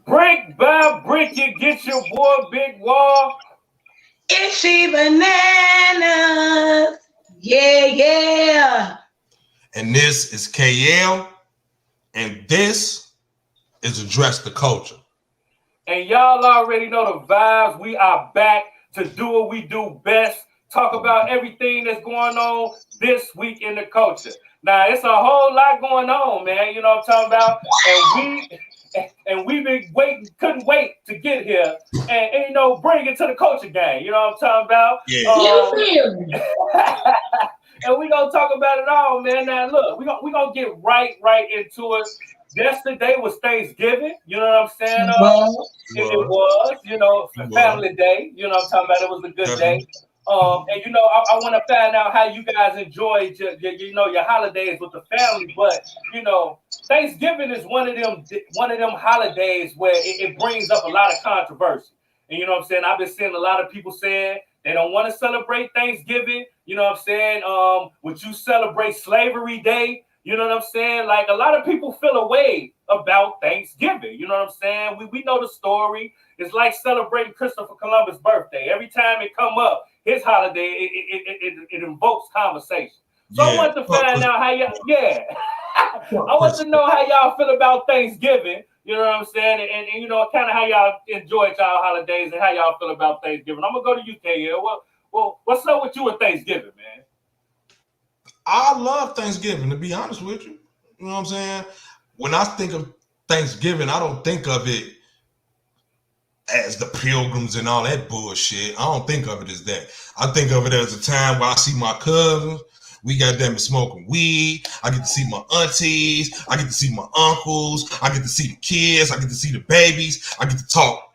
Brick by brick, you get your boy Big Wall. It's Chibannas. Yeah, yeah. And this is KL, and this is Address the Culture. And y'all already know the vibes. We are back to do what we do best. Talk about everything that's going on this week in the culture. Now, it's a whole lot going on, man. You know what I'm talking about? And we've been waiting, couldn't wait to get here and bring it to the culture gang. You know what I'm talking about? Yeah. You feel me? And we're gonna talk about it all, man. Now look, we're gonna get right into it. Yesterday was Thanksgiving, you know what I'm saying? It was, family day, you know what I'm talking about. It was a good day. And I want to find out how you guys enjoyed your holidays with the family. But Thanksgiving is one of them holidays where it brings up a lot of controversy. And you know what I'm saying? I've been seeing a lot of people saying they don't want to celebrate Thanksgiving. You know what I'm saying? Would you celebrate Slavery Day? You know what I'm saying? Like a lot of people feel a way about Thanksgiving. You know what I'm saying? We know the story. It's like celebrating Christopher Columbus' birthday. Every time it come up, his holiday, it invokes conversation. So I want to find out how y'all, I want to know how y'all feel about Thanksgiving. You know what I'm saying? And kind of how y'all enjoyed y'all holidays and how y'all feel about Thanksgiving. I'm going to go to you, KL. Well, what's up with you with Thanksgiving, man? I love Thanksgiving, to be honest with you. You know what I'm saying? When I think of Thanksgiving, I don't think of it as the pilgrims and all that bullshit. I don't think of it as that. I think of it as a time where I see my cousins. We got them smoking weed. I get to see my aunties. I get to see my uncles. I get to see the kids. I get to see the babies. I get to talk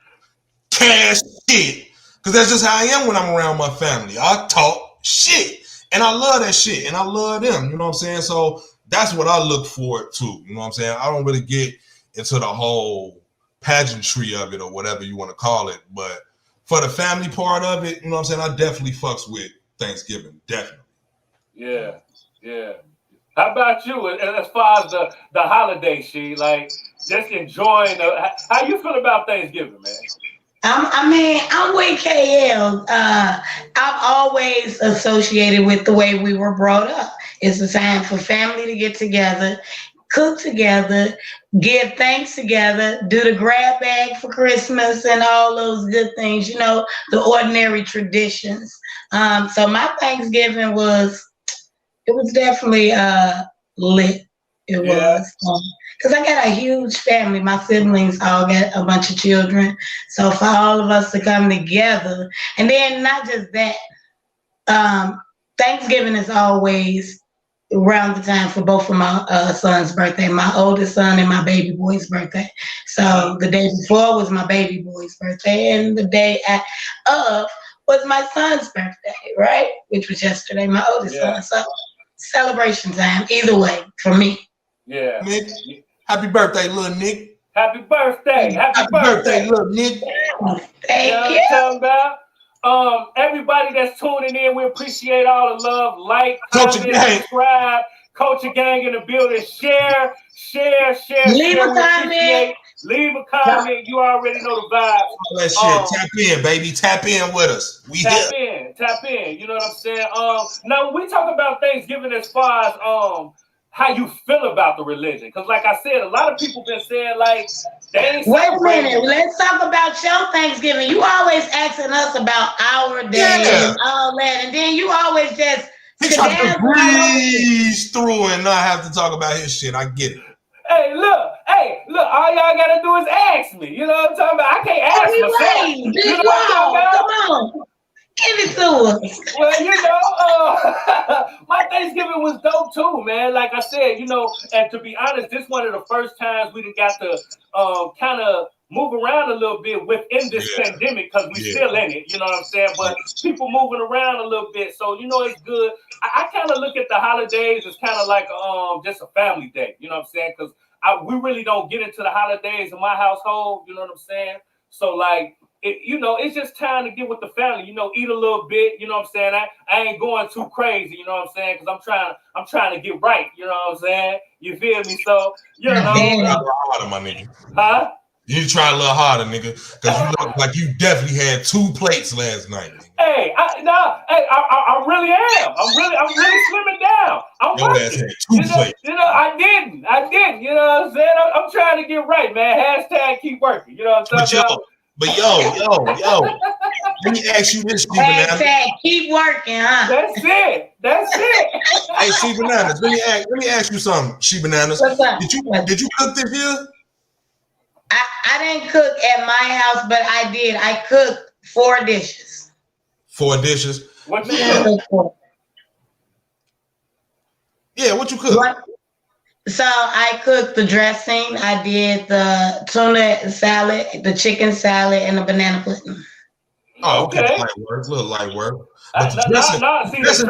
cash shit. Because that's just how I am when I'm around my family. I talk shit. And I love that shit. And I love them. You know what I'm saying? So that's what I look forward to. You know what I'm saying? I don't really get into the whole pageantry of it or whatever you want to call it. But for the family part of it, you know what I'm saying? I definitely fucks with Thanksgiving. Definitely. Yeah. How about you as far as the holiday shit? Like just enjoying how you feel about Thanksgiving, man? I'm with KL. I've always associated with the way we were brought up. It's a time for family to get together, cook together, give thanks together, do the grab bag for Christmas and all those good things, the ordinary traditions. So my Thanksgiving was definitely lit. It was. Because I got a huge family. My siblings all got a bunch of children. So for all of us to come together, and then not just that, Thanksgiving is always around the time for both of my son's birthday, my oldest son and my baby boy's birthday. So the day before was my baby boy's birthday, and the day of was my son's birthday, right? Which was yesterday, my oldest son. So celebration time, either way, for me. Yeah. Nick, happy birthday, little Nick. Happy birthday. Happy birthday, little Nick. Thank you. What I'm talking about? Everybody that's tuning in, we appreciate all the love. Like, comment, subscribe. Culture Gang in the building. Share. Leave a comment. Leave a comment. You already know the vibes. All that shit. Tap in, baby. Tap in with us. Tap in. You know what I'm saying? Now when we talk about Thanksgiving as far as how you feel about the religion, because like I said, a lot of people been saying like they ain't. Wait a minute, let's talk about your Thanksgiving. You always asking us about our day and all that, and then you always just breeze through and not have to talk about his shit. I get it. Hey, look, all y'all gotta do is ask me. You know what I'm talking about? I can't ask myself. You know what I'm talking about? Come on. Give it to us. Well, my Thanksgiving was dope too, man. Like I said, and to be honest, this one of the first times we done got to kind of move around a little bit within this pandemic because we still in it, you know what I'm saying? But people moving around a little bit. So, it's good. I kind of look at the holidays as kind of like just a family day, you know what I'm saying? Because we really don't get into the holidays in my household, you know what I'm saying? So, like, it's just time to get with the family, eat a little bit, you know what I'm saying? I ain't going too crazy, you know what I'm saying? Because I'm trying to get right, you know what I'm saying? You feel me? So, my nigga. Huh? You need to try a little harder, nigga, because you look like you definitely had 2 plates last night. Nigga. Hey, I really am. I'm really slimming down. I'm Your working. ass had 2 plates. I didn't. You know what I'm saying? I'm trying to get right, man. #, keep working. You know what I'm saying? But yo. Let me ask you this, Chibannas. Keep working, huh? That's it. Hey, Chibannas, let me ask you something, Chibannas. What's up? Did you cook this year? I didn't cook at my house, but I did. I cooked 4 dishes. 4 dishes. What you cook? Yeah, what you cook? So I cooked the dressing. I did the tuna salad, the chicken salad, and the banana pudding. Oh, okay. Light work. But the dressing is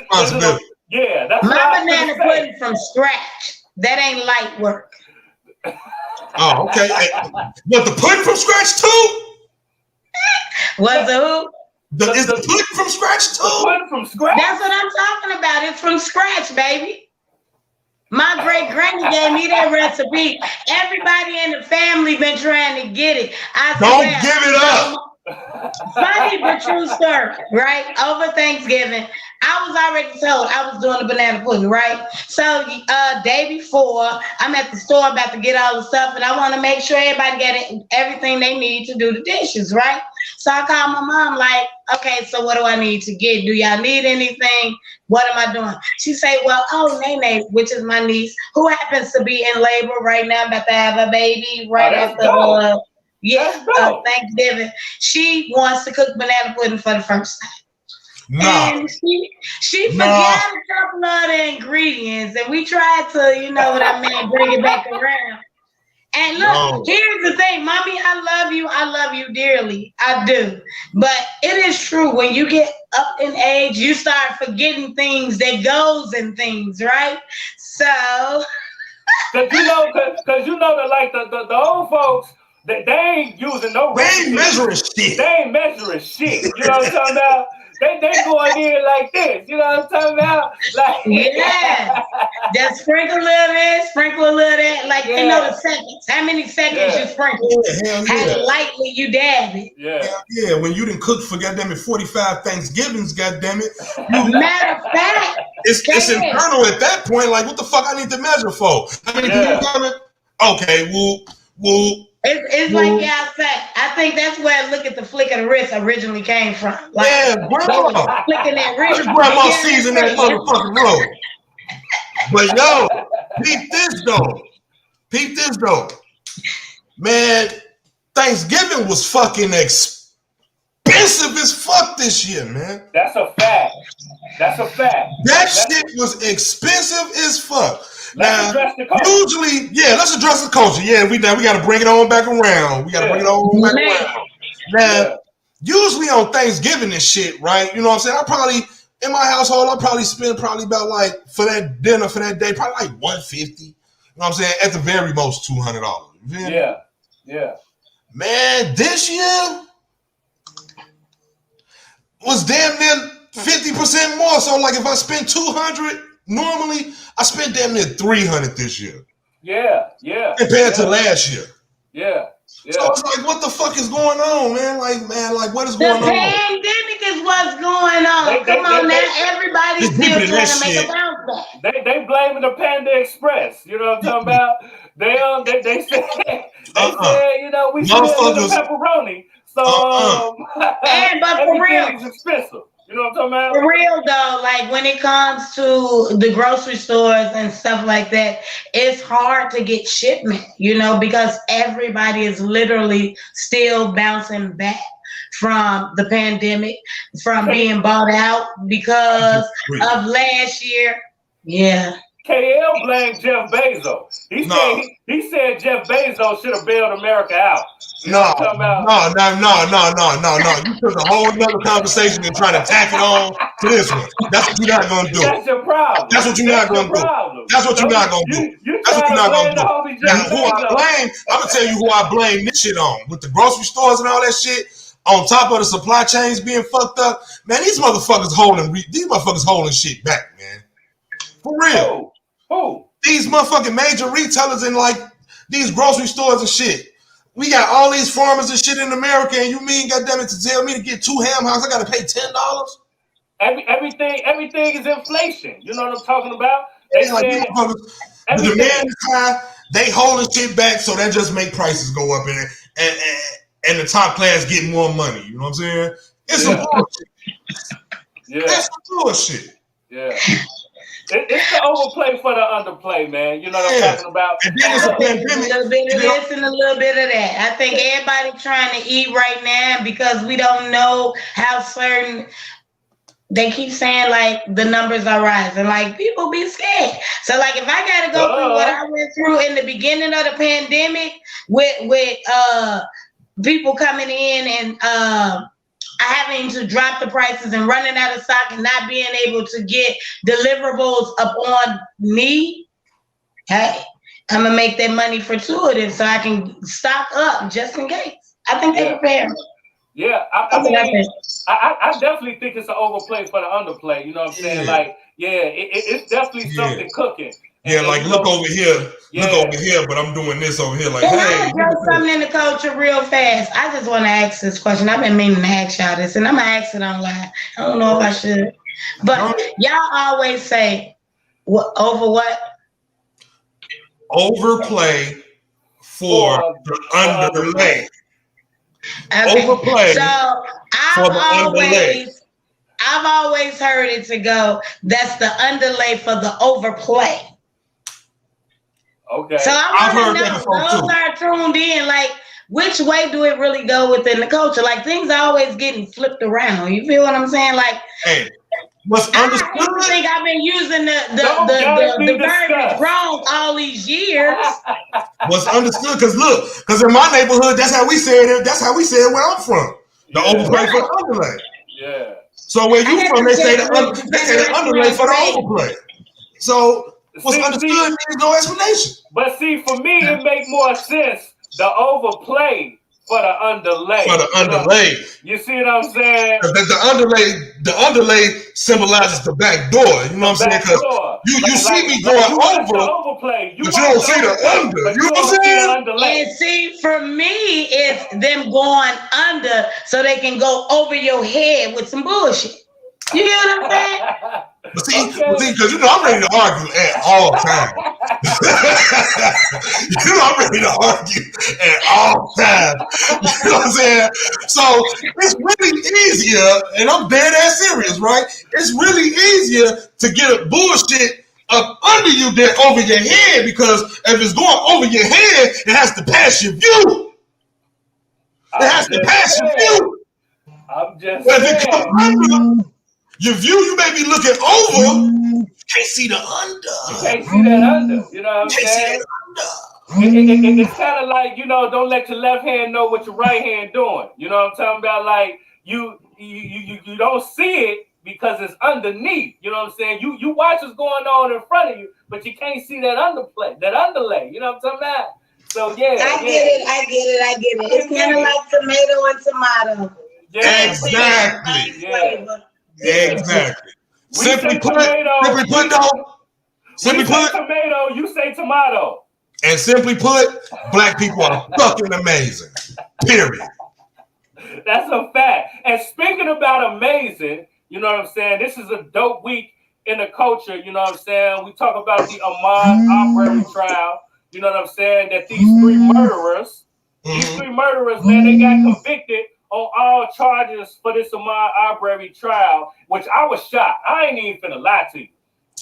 responsibility. Yeah, that's my banana pudding from scratch. That ain't light work. Oh, okay. But the pudding from scratch too? Was the who? Is the pudding from scratch too? The pudding from scratch? That's what I'm talking about. It's from scratch, baby. My great granny gave me that recipe. Everybody in the family been trying to get it. Don't give it up. Funny but true story, right? Over Thanksgiving, I was already told I was doing the banana pudding, right? So day before, I'm at the store about to get all the stuff, and I want to make sure everybody get everything they need to do the dishes, right? So I called my mom, like, okay, so what do I need to get? Do y'all need anything? What am I doing? She said, well, Nene, which is my niece, who happens to be in labor right now, about to have a baby right after Thanksgiving. She wants to cook banana pudding for the first time. And she forgot a couple of the ingredients, and we tried to, you know what I mean, bring it back around. And look, here's the thing, mommy, I love you dearly. I do. But it is true, when you get up in age, you start forgetting things that goes in things, right? So because you know that, like the old folks, they ain't using no They ain't measuring shit. They ain't measuring shit. You know what I'm talking about? They going in like this. You know what I'm talking about? Like, yeah. Just sprinkle a little this, sprinkle a little that. Like, you know the seconds. How many seconds you sprinkle? How lightly you dab it. Yeah, when you didn't cook for goddamn it 45 Thanksgivings, goddamn it. Matter of fact, it's internal at that point. Like, what the fuck I need to measure for? How many people coming? Okay, whoop. It's like y'all said. I think that's where Look at the Flick of the Wrist originally came from. Like, grandma. Flicking that wrist. Your grandma seasoned that motherfucking roll. But yo, peep this though. Man, Thanksgiving was fucking expensive as fuck this year, man. That's a fact. That shit was expensive as fuck. Let's address the culture. Usually, let's address the culture. Yeah, we got to bring it on back around. Now, usually on Thanksgiving and shit, right? You know what I'm saying? In my household, I probably spend about like, for that dinner for that day, probably like $150. You know what I'm saying? At the very most, $200. Yeah. Man, this year was damn near 50% more. So like, if I spend $200 normally, I spent damn near $300 this year. Yeah. Compared to last year. Yeah. So it's like, what the fuck is going on, man? Like, what is going on? The pandemic is what's going on. Come on now, everybody's still trying to make a bounce back. They blaming the Panda Express. You know what I'm talking about? They said, you know, we still in the pepperoni. So but for real, it's expensive. You know what I'm talking about? For real though, like when it comes to the grocery stores and stuff like that, it's hard to get shipment, you know, because everybody is literally still bouncing back from the pandemic, from being bought out because of last year. Yeah. KL blamed Jeff Bezos. He said Jeff Bezos should have bailed America out. No. You took a whole nother conversation and trying to tack it on to this one. That's what you're not gonna do. That's your problem. That's what you're not gonna do. That's what you're not gonna do. That's what you're not gonna do. Now, who I blame? I'm gonna tell you who I blame this shit on. With the grocery stores and all that shit, on top of the supply chains being fucked up, man. These motherfuckers holding shit back, man. For real. Who? These motherfucking major retailers and like these grocery stores and shit. We got all these farmers and shit in America, and you mean, goddamn it, to tell me to get 2 ham hocks, I gotta pay $10? Everything is inflation. You know what I'm talking about? They like, said the demand is high. They holding shit back, so that just make prices go up, and the top class get more money. You know what I'm saying? It's some bullshit. Yeah, that's some bullshit. Yeah. It's the overplay for the underplay, man. You know what I'm talking about? And then it's a pandemic. A little bit of this and a little bit of that. I think everybody trying to eat right now because we don't know how certain. They keep saying like the numbers are rising, like people be scared. So like if I gotta go through what I went through in the beginning of the pandemic with people coming in and having to drop the prices and running out of stock and not being able to get deliverables upon me, hey, I'm gonna make that money fortuitous so I can stock up just in case. I think they're prepared. Yeah, I definitely think it's an overplay for the underplay. You know what I'm saying? Like, it's definitely something cooking. Yeah, like look over here, but I'm doing this over here. Like, hey, I throw something in the culture real fast. I just want to ask this question. I've been meaning to ask y'all this, and I'm gonna ask it online. I don't know if I should, but y'all always say, over what? Overplay for the underlay. Okay. Overplay. So I've always heard it to go. That's the underlay for the overplay. Okay. So I want to know, those are tuned in, like, which way do it really go within the culture? Like, things are always getting flipped around. You feel what I'm saying? Like, hey, what's understood? I think I've been using the verbiage wrong all these years. What's understood? Because in my neighborhood, that's how we say it. That's how we say it where I'm from. The overplay for the underlay. Yeah. So where you from, they say the underlay for the overplay. So what's understood needs no explanation. But see, for me, it makes more sense. The overplay for the underlay. For the underlay. You see what I'm saying? The underlay symbolizes the back door. You know what I'm saying? Because you see me going over, but you don't see the under. You know what I'm saying? And see, for me, it's them going under so they can go over your head with some bullshit. You hear what I'm saying? But see, because I'm ready to argue at all times. I'm ready to argue at all times. You know what I'm saying? So it's really easier, and I'm dead ass serious, right? It's really easier to get a bullshit up under you than over your head, because if it's going over your head, it has to pass your view. It has to pass your view. I'm just saying. If it comes under your view, you may be looking over. You can't see the under. You can't see that under. You know what I'm saying? It's kind of like, don't let your left hand know what your right hand doing. You know what I'm talking about? Like you don't see it because it's underneath. You know what I'm saying? You watch what's going on in front of you, but you can't see that underlay. You know what I'm talking about? So I get it. It's kind of like tomato and tomato. Yeah. Exactly. Yeah. Exactly. Simply put, tomato, you say tomato. And simply put, black people are fucking amazing. Period. That's a fact. And speaking about amazing, you know what I'm saying? This is a dope week in the culture, you know what I'm saying? We talk about the Ahmaud Arbery trial, you know what I'm saying? That these three murderers, man, they got convicted on all charges for this Ahmaud Arbery trial, which I was shocked. I ain't even finna lie to you.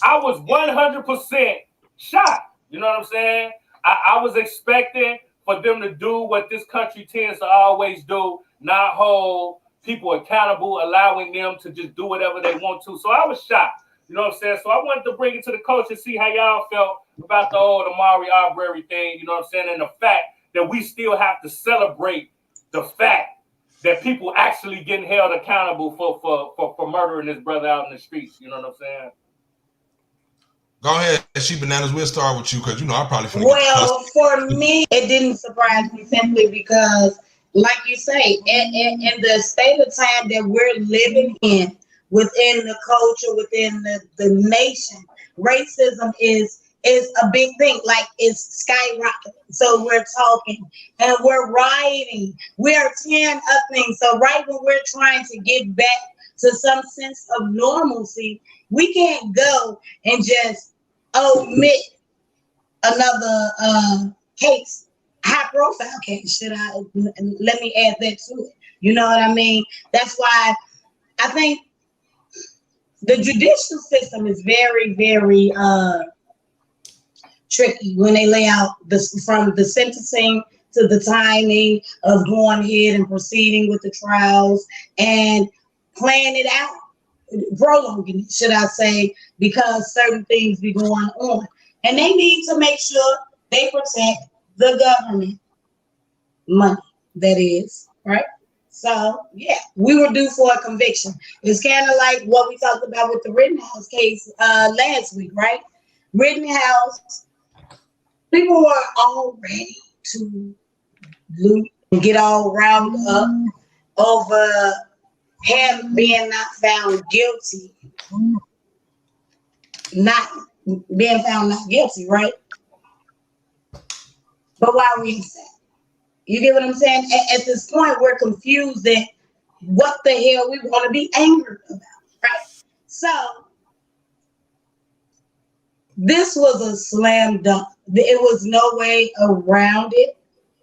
I was 100% shocked. You know what I'm saying? I was expecting for them to do what this country tends to always do, not hold people accountable, allowing them to just do whatever they want to. So I was shocked. You know what I'm saying? So I wanted to bring it to the culture, see how y'all felt about the old Ahmaud Arbery thing, you know what I'm saying? And the fact that we still have to celebrate the fact that people actually getting held accountable for murdering this brother out in the streets. You know what I'm saying? Go ahead, Chibannas. We'll start with you because I probably. Well, for me, it didn't surprise me simply because, like you say, in the state of time that we're living in, within the culture, within the nation, racism is is a big thing. Like it's skyrocketing. So we're talking and we're rioting. We're tearing up things. So right when we're trying to get back to some sense of normalcy, we can't go and just omit another case, high profile case. Let me add that to it. You know what I mean? That's why I think the judicial system is very, very tricky when they lay out this from the sentencing to the timing of going ahead and proceeding with the trials and playing it out, prolonging it, should I say, because certain things be going on. And they need to make sure they protect the government money, that is, right? So, yeah, we were due for a conviction. It's kind of like what we talked about with the Rittenhouse case last week, right? Rittenhouse, people were all ready to loot and get all round up over him being not found guilty. Not being found not guilty, right? But why are we upset? You get what I'm saying? At this point, we're confused at what the hell we want to be angry about, right? So this was a slam dunk. It was no way around it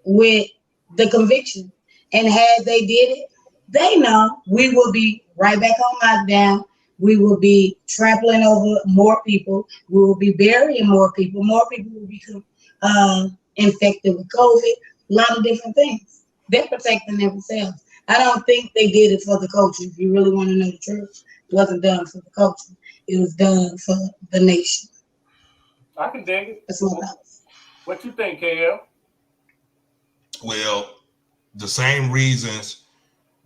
with the conviction. And had they did it, they know we will be right back on lockdown. We will be trampling over more people. We will be burying more people. More people will become infected with COVID. A lot of different things. They're protecting themselves. I don't think they did it for the culture. If you really want to know the truth, it wasn't done for the culture. It was done for the nation. I can dig it. That's my thoughts. What you think, KL? Well, the same reasons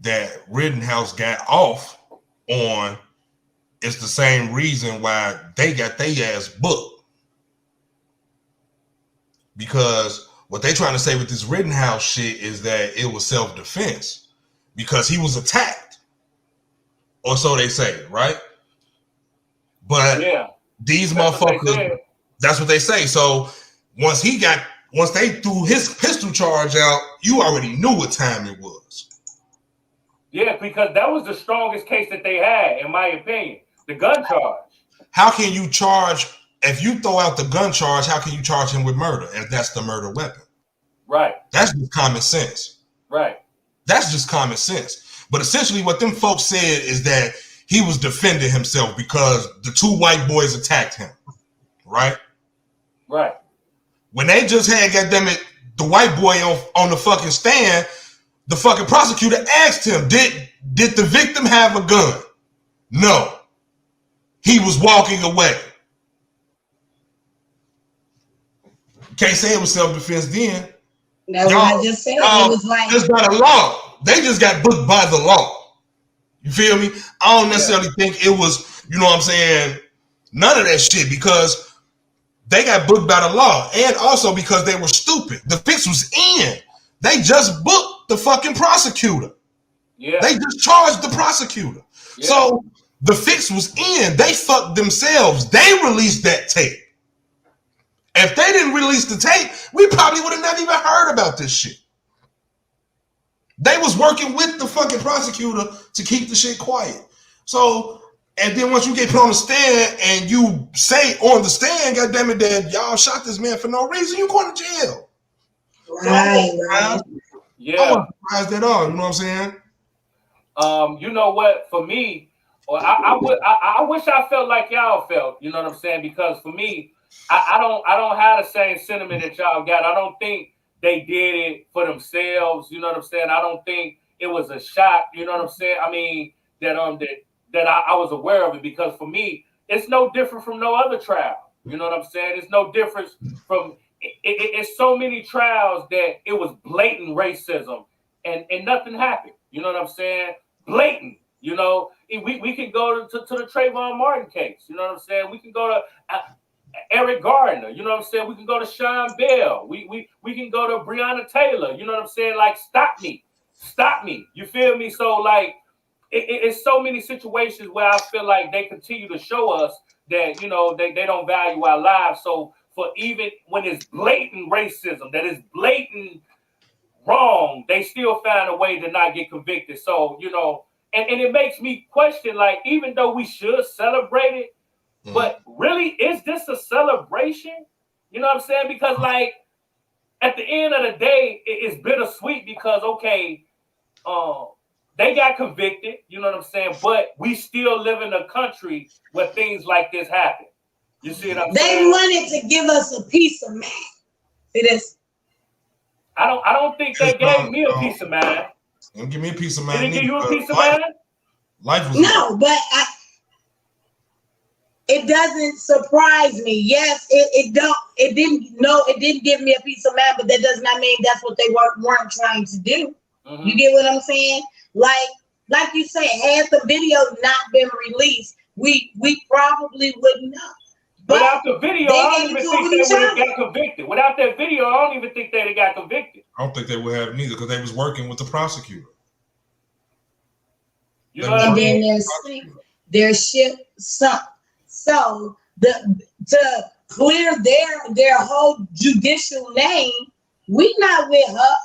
that Rittenhouse got off on is the same reason why they got their ass booked. Because what they trying to say with this Rittenhouse shit is that it was self-defense because he was attacked. Or so they say, right? But yeah, these motherfuckers, that's what they say. So once they threw his pistol charge out, you already knew what time it was. Yeah, because that was the strongest case that they had, in my opinion. The gun charge. How can you charge, if you throw out the gun charge, how can you charge him with murder if that's the murder weapon? Right. That's just common sense. Right. That's just common sense. But essentially what them folks said is that he was defending himself because the two white boys attacked him. Right? Right. When they just had, goddammit, the white boy on the fucking stand, the fucking prosecutor asked him, did the victim have a gun? No. He was walking away. Can't say it was self-defense then. That's what I just said. It was like just by the law. They just got booked by the law. You feel me? I don't necessarily think it was, you know what I'm saying, none of that shit, because they got booked by the law. And also because they were stupid. The fix was in. They just booked the fucking prosecutor. Yeah. They just charged the prosecutor. Yeah. So the fix was in. They fucked themselves. They released that tape. If they didn't release the tape, we probably would have never even heard about this shit. They was working with the fucking prosecutor to keep the shit quiet. So, and then once you get put on the stand and you say on the stand, goddammit, that y'all shot this man for no reason, you going to jail. Right. Yeah. I wasn't surprised at all. You know what I'm saying? You know what? For me, I wish I felt like y'all felt. You know what I'm saying? Because for me, I don't have the same sentiment that y'all got. I don't think they did it for themselves. You know what I'm saying? I don't think it was a shot. You know what I'm saying? I mean that I was aware of it, because for me, it's no different from no other trial. You know what I'm saying? It's no difference from. It's so many trials that it was blatant racism and nothing happened. You know what I'm saying? Blatant. You know, we can go to the Trayvon Martin case. You know what I'm saying? We can go to Eric Gardner. You know what I'm saying? We can go to Sean Bell. We can go to Breonna Taylor. You know what I'm saying? Like, stop me. You feel me? So, like, it's so many situations where I feel like they continue to show us that, you know, they don't value our lives. So for even when it's blatant racism, that is blatant wrong, they still find a way to not get convicted. So, you know, and it makes me question, like, even though we should celebrate it, but really, is this a celebration? You know what I'm saying? Because, like, at the end of the day, it's bittersweet because, okay, they got convicted, you know what I'm saying? But we still live in a country where things like this happen. You see what I'm saying? They wanted to give us a piece of mind. See this? I don't think they gave me a piece of mind. Don't give me a piece of mind. Did they give you a piece of mind? Life was no, but it doesn't surprise me. Yes, it didn't give me a piece of mind, but that does not mean that's what they weren't trying to do. Mm-hmm. You get what I'm saying? Like you said, had the video not been released, we probably wouldn't know. But without the video, I don't even think they would have got convicted. Without that video, I don't even think they'd have got convicted. I don't think they would have neither because they was working with the prosecutor. You know what I mean? Then their ship sunk. So to clear their whole judicial name, we not with her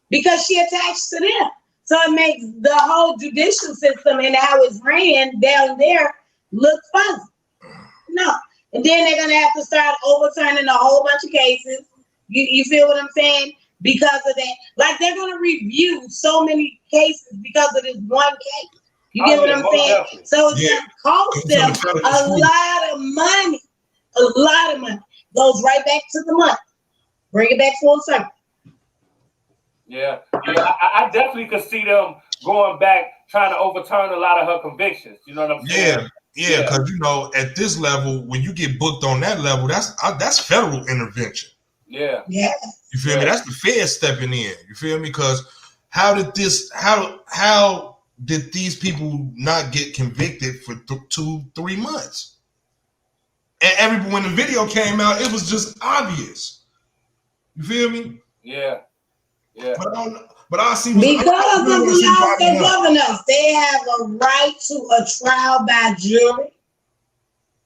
because she attached to them. So it makes the whole judicial system and how it's ran down there look fuzzy. No. And then they're gonna have to start overturning a whole bunch of cases. You feel what I'm saying? Because of that. Like they're gonna review so many cases because of this one case. You get what I'm saying? Definitely. So it's gonna cost them a lot of money. A lot of money. Goes right back to the money. Bring it back full circle. Yeah. I definitely could see them going back trying to overturn a lot of her convictions. You know what I'm saying? Yeah, because you know, at this level, when you get booked on that level, that's federal intervention. Yeah. You feel me? That's the Fed stepping in. You feel me? Because how did these people not get convicted for 2-3 months? And when the video came out, it was just obvious. You feel me? Yeah. But I see because of the laws that govern us, they have a right to a trial by jury.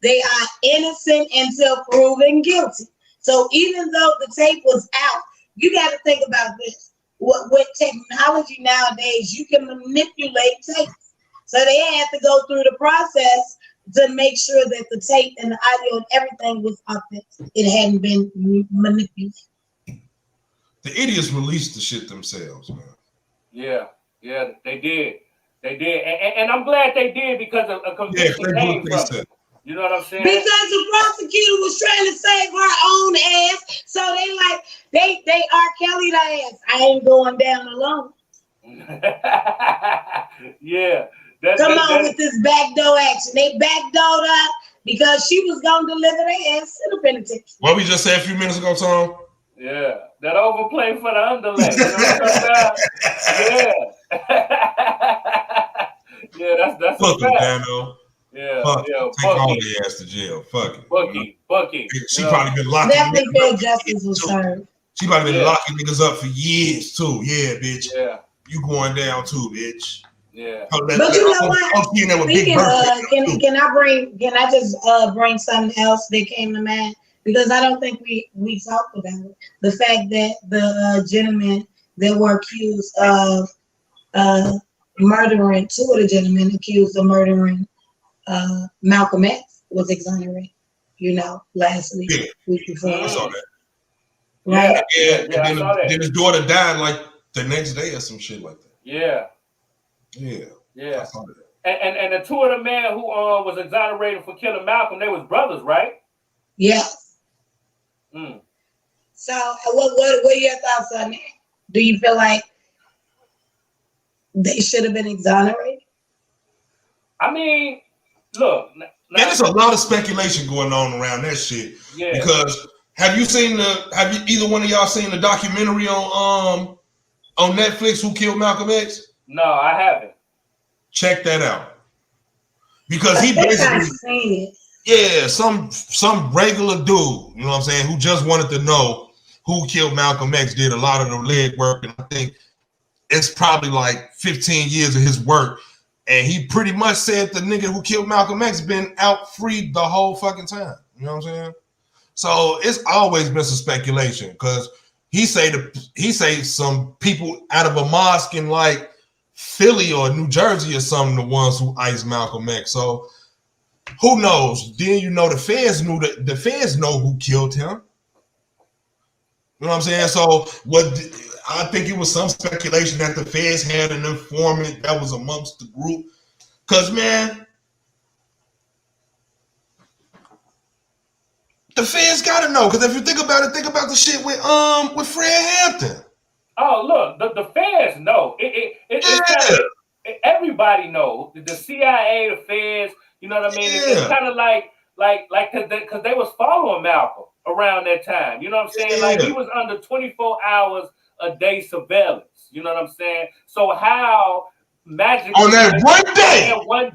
They are innocent until proven guilty. So even though the tape was out, you got to think about this. With technology nowadays, you can manipulate tapes. So they had to go through the process to make sure that the tape and the audio and everything was authentic. It hadn't been manipulated. The idiots released the shit themselves, man. Yeah, they did. And I'm glad they did because a conviction came from it. You know what I'm saying? Because the prosecutor was trying to save her own ass. So they R. Kelly the ass. I ain't going down alone. Yeah. Come on with this backdoor action. They backdoored her because she was going to deliver their ass to the penitentiary. What we just said a few minutes ago, Tom? Yeah. That overplay for the underlay. You know what I'm saying? Yeah. That's Fuck a fact. Dano. Yeah. Take all their ass to jail. Fuck it. Bucky. She probably been locking definitely feel justice was served. She probably been locking niggas up for years too. Yeah, bitch. Yeah. You going down too, bitch. Yeah. But you know what? Speaking of, can I just bring something else that came to mind? Because I don't think we talked about it. The fact that the gentlemen that were accused of murdering, two of the gentlemen accused of murdering Malcolm X was exonerated, last week, week before. I saw that. Right? Yeah. Then his daughter died like the next day or some shit like that. Yeah. I saw that. And the two of the men who was exonerated for killing Malcolm, they was brothers, right? Yeah. So what are your thoughts on that? Do you feel like they should have been exonerated? I mean, look. There's a lot of speculation going on around that shit. Yeah. Because have either one of y'all seen the documentary on Netflix, Who Killed Malcolm X? No, I haven't. Check that out. Because he basically some regular dude, you know what I'm saying, who just wanted to know who killed Malcolm X, did a lot of the leg work, and I think it's probably like 15 years of his work. And he pretty much said the nigga who killed Malcolm X been out free the whole fucking time. You know what I'm saying? So it's always been some speculation because he say some people out of a mosque in like Philly or New Jersey or something, the ones who iced Malcolm X. So who knows? Then the feds knew that the feds know who killed him. You know what I'm saying? So I think it was some speculation that the feds had an informant that was amongst the group. Cause man, the feds gotta know. Cause if you think about it, think about the shit with Fred Hampton. Oh look, the feds know. Everybody knows. The CIA, the feds. You know what I mean? It's kind of like because they was following Malcolm around that time. You know what I'm saying? Like he was under 24 hours a day surveillance. You know what I'm saying? So how magically on that one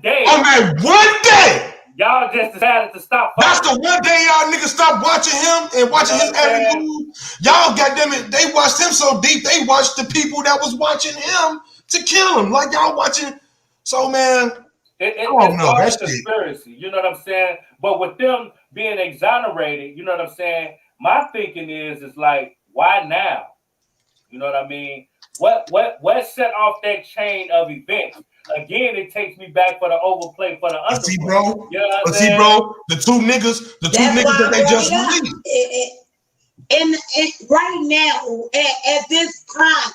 day, y'all just decided to stop. That's the one day y'all niggas stopped watching him and watching his every move. Y'all goddamn it, they watched him so deep. They watched the people that was watching him to kill him. Like y'all watching. So man. It's all a conspiracy, you know what I'm saying? But with them being exonerated, you know what I'm saying? My thinking is like, why now? You know what I mean? What set off that chain of events? Again, it takes me back for the overplay for the underplay. See, bro. You know what I'm saying? Bro, the two niggas that they just released. And right now, at this time.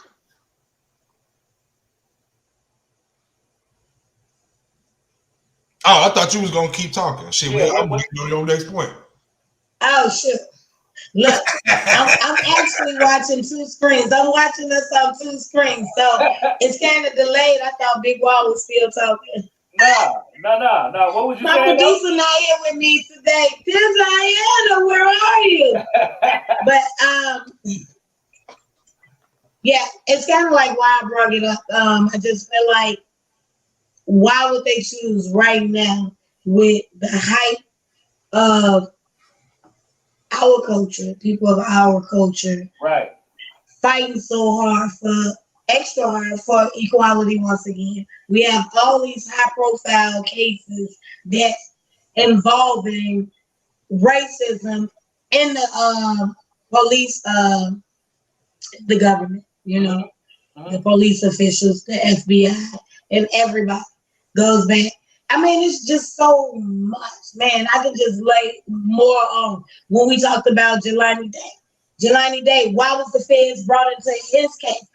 Oh, I thought you was gonna keep talking. Shit, I'm on your next point. Oh shit! Look, I'm actually watching two screens. I'm watching this on two screens, so it's kind of delayed. I thought Big Wall was still talking. No. What was you saying? My producer not here with me today. Diana, where are you? But yeah, it's kind of like why I brought it up. I just feel like, why would they choose right now with the hype of our culture, people of our culture, right, fighting so hard extra hard for equality once again? We have all these high-profile cases that's involving racism in the police, the government, the police officials, the FBI, and everybody goes back. I mean, it's just so much, man. I can just lay more on when we talked about Jelani Day. Jelani Day, why was the feds brought into his case?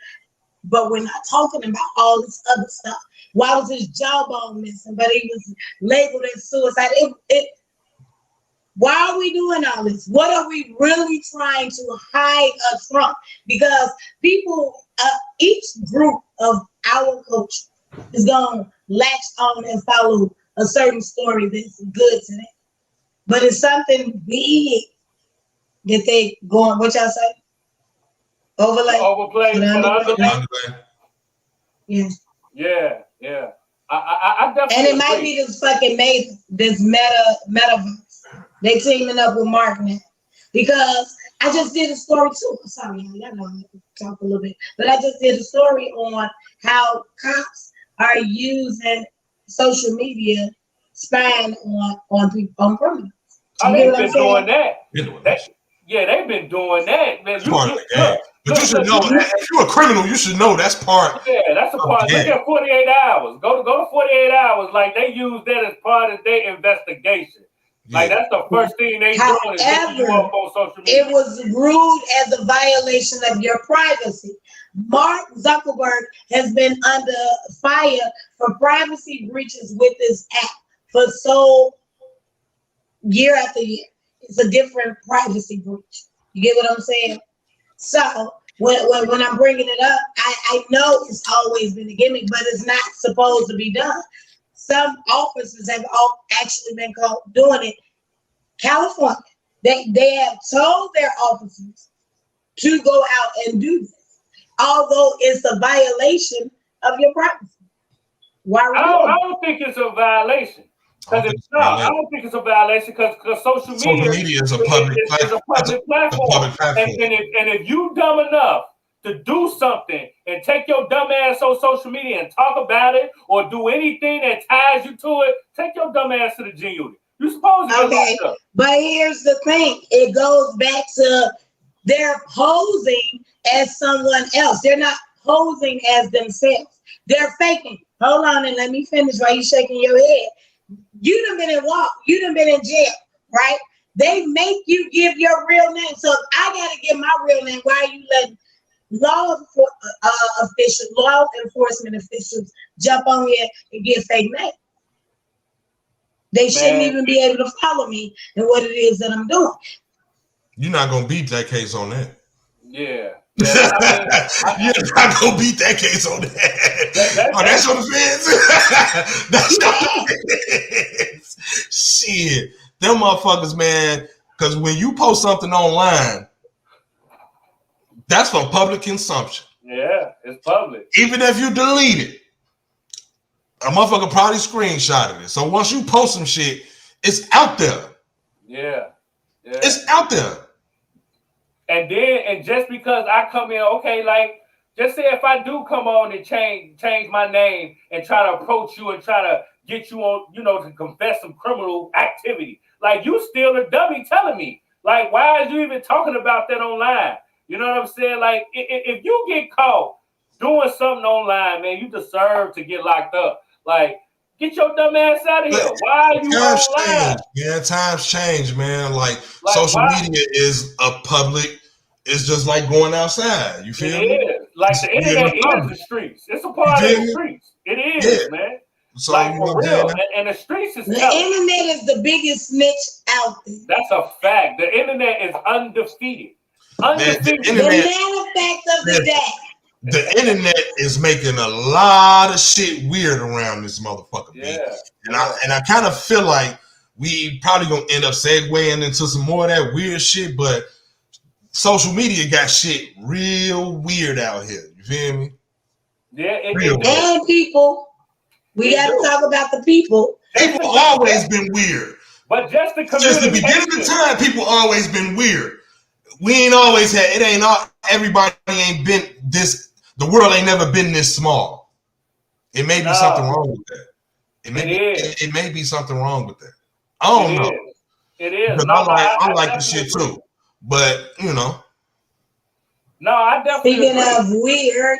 But we're not talking about all this other stuff. Why was his jawbone missing? But he was labeled as suicide. Why are we doing all this? What are we really trying to hide us from? Because people, each group of our culture is going to latch on and follow a certain story that's good to them. But it's something big that they going, what y'all say? Overplay. Yeah. I definitely. And it might be this fucking this metaverse. They teaming up with Mark now. Because I just did a story too. Sorry, y'all know I talk a little bit. But I just did a story on how cops are using social media spying on people, on criminals. They've been doing that. They've been doing that, man. But you should know, if you're a criminal, you should know that's part. Yeah, that's a part. Look at 48 hours. Go to 48 hours. Like they use that as part of their investigation. Like that's the first thing they do is look you up on social media. It was ruled as a violation of your privacy. Mark Zuckerberg has been under fire for privacy breaches with this app for year after year. It's a different privacy breach. You get what I'm saying? So when I'm bringing it up, I know it's always been a gimmick, but it's not supposed to be done. Some officers have actually been caught doing it. California, they have told their officers to go out and do this, although it's a violation of your privacy. Why? I don't think it's a violation. I don't think it's a violation because social media is a public platform. And if you dumb enough to do something and take your dumb ass on social media and talk about it or do anything that ties you to it, take your dumb ass to the jail unit. You supposed to get locked up. But here's the thing. It goes back to they're posing as someone else. They're not posing as themselves. They're faking. Hold on and let me finish while you shaking your head. You done been in walk. You done been in jail, right? They make you give your real name. So if I got to give my real name, why are you letting law enforcement officials jump on here and get fake names? They shouldn't even be able to follow me and what it is that I'm doing. You're not going to beat that case on that. Yeah. You're not going to beat that case on that. That's your defense? That's your defense. Shit. Them motherfuckers, man, because when you post something online, that's for public consumption. Yeah, it's public. Even if you delete it, a motherfucker probably screenshotted it. So once you post some shit, it's out there. Yeah. It's out there. And just because I come in, okay, like, just say if I do come on and change my name and try to approach you and try to get you on, to confess some criminal activity. Like, you still a dummy telling me. Like, why are you even talking about that online? You know what I'm saying? Like, if you get caught doing something online, man, you deserve to get locked up. Like, get your dumb ass out of here. Why are you online? Times change, man. Like social media is a public. It's just like going outside. You feel me? It is. Like, the internet is the streets. It's a part of the streets. It is, man. So, like, for real. And the streets is the internet is the biggest snitch out there. That's a fact. The internet is undefeated. Undefeated. The fact of the day. The internet is making a lot of shit weird around this motherfucker. Yeah. And I kind of feel like we probably gonna end up segueing into some more of that weird shit, but social media got shit real weird out here. You feel me? Yeah, and people. We got to talk about the people. People always been weird. But just the communication. Since the beginning of the time, people always been weird. We ain't always had, it ain't all, everybody ain't been this, the world ain't never been this small. It may be something wrong with that. It may be something wrong with that. I don't know. It is. I like the shit too. But, No, I definitely Speaking of weird,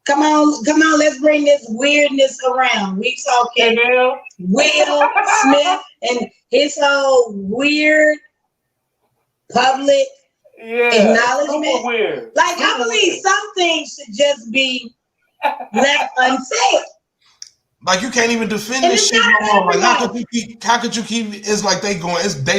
come on, let's bring this weirdness around. We talking Will Smith and his whole weird public acknowledgement. Weird. Like, I believe some things should just be left unsaid. Like, you can't even defend this shit no more. Like, how could you keep it's like they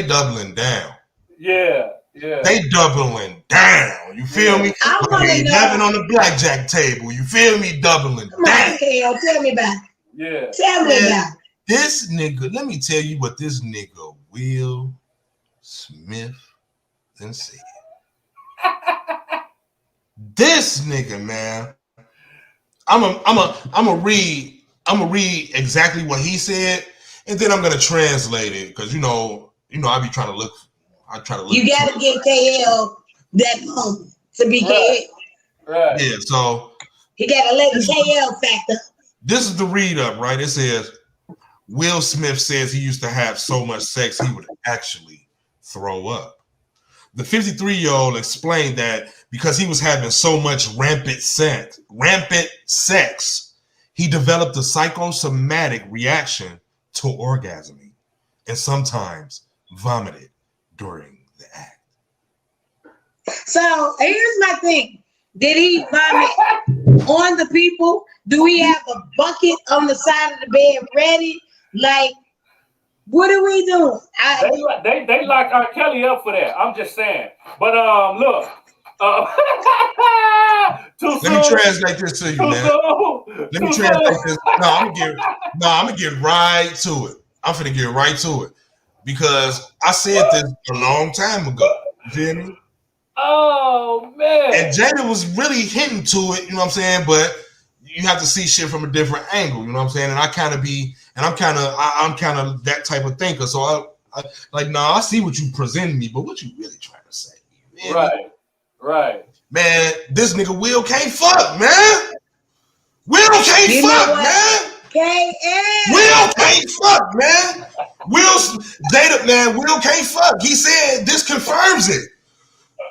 doubling down. Yeah. They doubling down. You feel me? I want to know. Having on the blackjack table. You feel me? Doubling Come down. on, KO, tell me about it. Yeah. Tell me about it. This nigga, let me tell you what this nigga Will Smith then said. This nigga, man. I'm a read exactly what he said, and then I'm gonna translate it because you know I be trying to look. I try to look. You gotta give KL that moment to be KL. Right. Yeah. So he gotta let the KL factor. This is the read up, right? It says Will Smith says he used to have so much sex he would actually throw up. The 53-year-old explained that because he was having so much rampant sex, he developed a psychosomatic reaction to orgasming and sometimes vomited during the act. So here's my thing. Did he vomit on the people? Do we have a bucket on the side of the bed ready? Like, what are we doing? They locked R. Kelly up for that. I'm just saying. But look. Let me translate this to you, man. Let me translate this. I'm gonna get right to it. I'm finna get right to it. Because I said this a long time ago. You feel me? Oh man. And Jada was really hinting to it, you know what I'm saying? But you have to see shit from a different angle, you know what I'm saying? And I'm kind of that type of thinker. So I see what you presented me, but what you really trying to say? Right. Man, this nigga Will can't fuck, man. Will can't fuck, man. KL. Will can't fuck, man. Jada, man, Will can't fuck. He said this confirms it.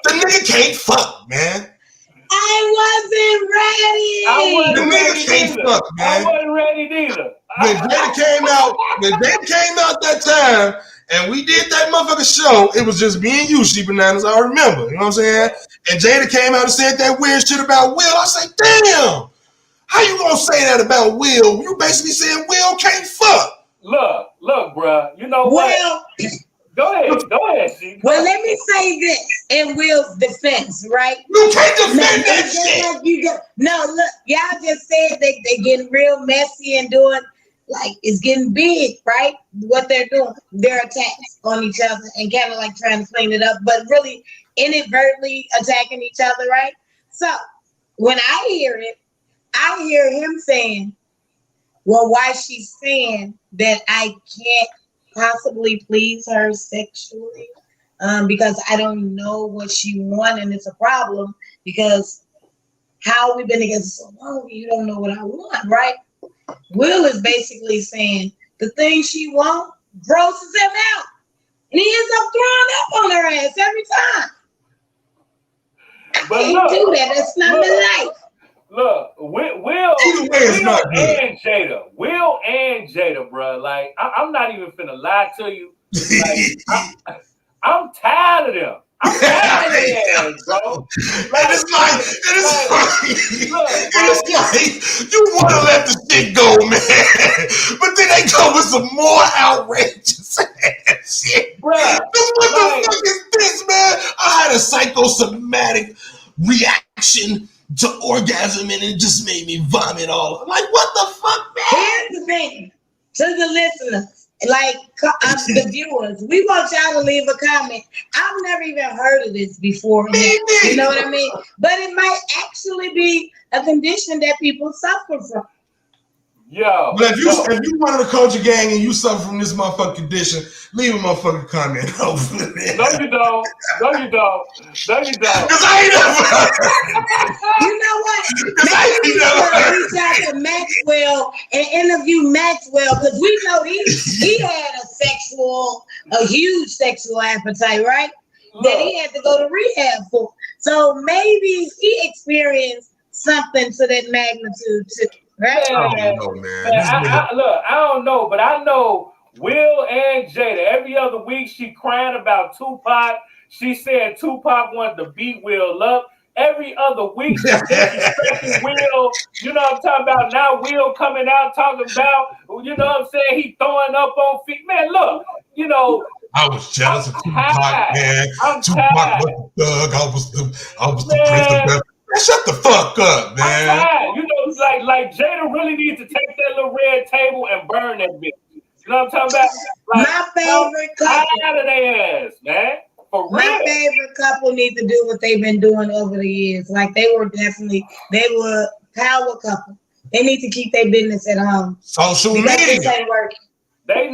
The nigga can't fuck, man. I wasn't ready. The nigga can't fuck, man. I wasn't ready neither. When Jada came out that time, and we did that motherfucking show, it was just me and you, Chibannas. I remember, you know what I'm saying? And Jada came out and said that weird shit about Will. I said, damn, how you gonna say that about Will? You basically saying Will can't fuck. Look, bruh. You know what? Go ahead, She. Well, let me say this in Will's defense, right? You can't defend that shit. No, look, y'all just said they getting real messy and doing like it's getting big, right? What they're doing, their attacks on each other and kind of like trying to clean it up, but really inadvertently attacking each other, right? So when I hear it, I hear him saying, well, why she's saying that I can't possibly please her sexually because I don't know what she wants, and it's a problem because how we've been together so long, you don't know what I want, right? Will is basically saying the thing she wants grosses him out, and he ends up throwing up on her ass every time. But I can't do that. That's not my life. Look, Will and Jada, bro. Like, I'm not even finna lie to you. Like, I'm tired of them. I'm tired of them, bro. Like, it's like you want to let the shit go, man, but then they come with some more outrageous ass shit. Bro, what the fuck is this, man? I had a psychosomatic reaction to orgasm and it just made me vomit all. Like, what the fuck, man? Here's the thing to the listeners, like the viewers, we want y'all to leave a comment. I've never even heard of this before. You know what I mean? But it might actually be a condition that people suffer from. Yo. But if you one of the culture gang and you suffer from this motherfucking condition, leave a motherfucking comment. No, you don't. Because I ain't never. You know what? Maybe reach out to Maxwell and interview Maxwell because we know he had a huge sexual appetite, right? That he had to go to rehab for. So maybe he experienced something to that magnitude too. Right? I don't know, man. I don't know, but I know Will and Jada. Every other week, she crying about Tupac. She said Tupac wanted to beat Will up. Every other week, she's disrespecting Will. You know what I'm talking about? Now Will coming out talking about, you know what I'm saying? He throwing up on feet. Man, look, you know. I was jealous of Tupac, man. Tupac was the thug. I was the prince of death. Shut the fuck up, man. You know, like Jada really needs to take that little red table and burn that bitch. You know what I'm talking about? Like, my favorite couple. Out of their ass, man. For real. My favorite couple need to do what they've been doing over the years. Like they were power couple. They need to keep their business at home. Social media. This ain't working. They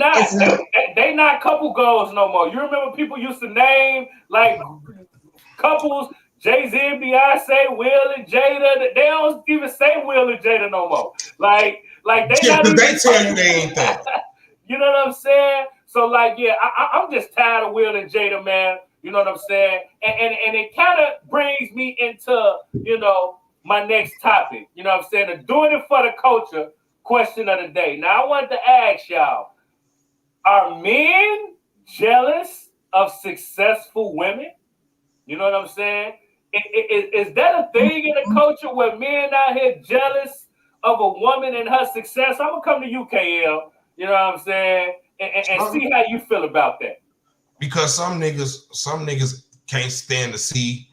not couple goals no more. You remember people used to name like couples. Jay-Z and Beyonce, Will and Jada, they don't even say Will and Jada no more. Like they not even they tell you they ain't that. You know what I'm saying? So like, yeah, I'm just tired of Will and Jada, man. You know what I'm saying? And it kind of brings me into, you know, my next topic. You know what I'm saying? The doing it for the culture question of the day. Now I wanted to ask y'all, are men jealous of successful women? You know what I'm saying? Is that a thing in the culture where men out here jealous of a woman and her success? I'm gonna come to you, KL. You know what I'm saying, and see how you feel about that. Because some niggas can't stand to see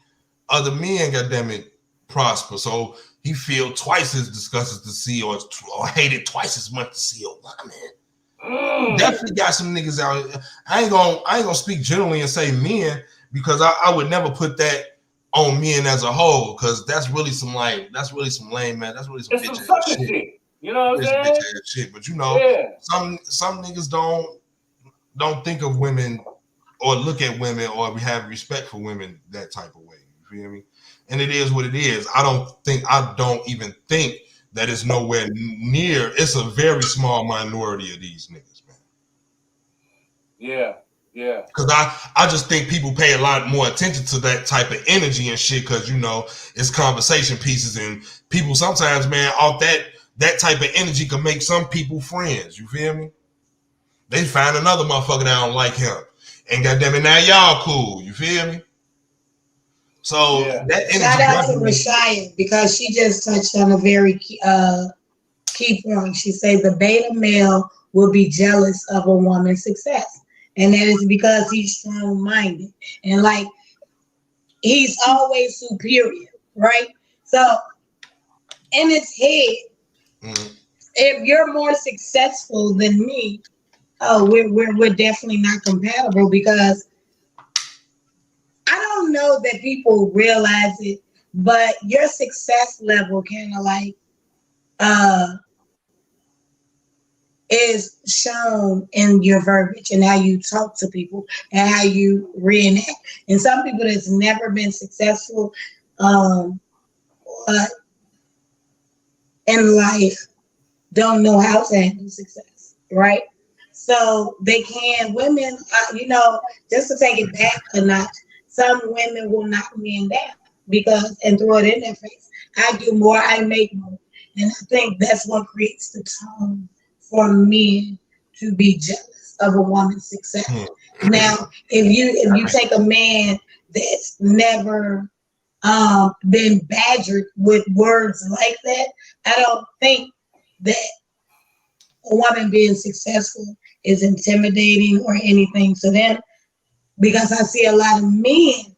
other men, goddammit, prosper. So he feel twice as disgusted to see or hated twice as much to see a woman. Definitely got some niggas out. I ain't gonna speak generally and say men because I would never put that on men as a whole, because that's really some lame, man. That's really some bitch ass shit. You know what I'm saying? Bitch ass shit. But you know, some niggas don't think of women or look at women or have respect for women that type of way. You feel me? And it is what it is. I don't even think that it's nowhere near. It's a very small minority of these niggas, man. Yeah. Cause I just think people pay a lot more attention to that type of energy and shit. Cause you know it's conversation pieces, and people sometimes, man, off that type of energy can make some people friends. You feel me? They find another motherfucker that don't like him, and goddamn it, now y'all cool. You feel me? So Yeah. that Shout energy out to definitely. Rashaya because she just touched on a very key point. She said the beta male will be jealous of a woman's success. And that is because he's strong minded and like he's always superior, right? So in his head, Mm, if you're more successful than me, oh, we're definitely not compatible because I don't know that people realize it, but your success level kind of like uh is shown in your verbiage and how you talk to people and how you reenact. And some people that's never been successful um, uh, in life don't know how to handle success, right? So they can, women, just to take it back a notch, some women will knock men down because, and throw it in their face. I do more, I make more. And I think that's what creates the tone for men to be jealous of a woman's success. mm. Now, if you take a man that's never been badgered with words like that, I don't think that a woman being successful is intimidating or anything to them because I see a lot of men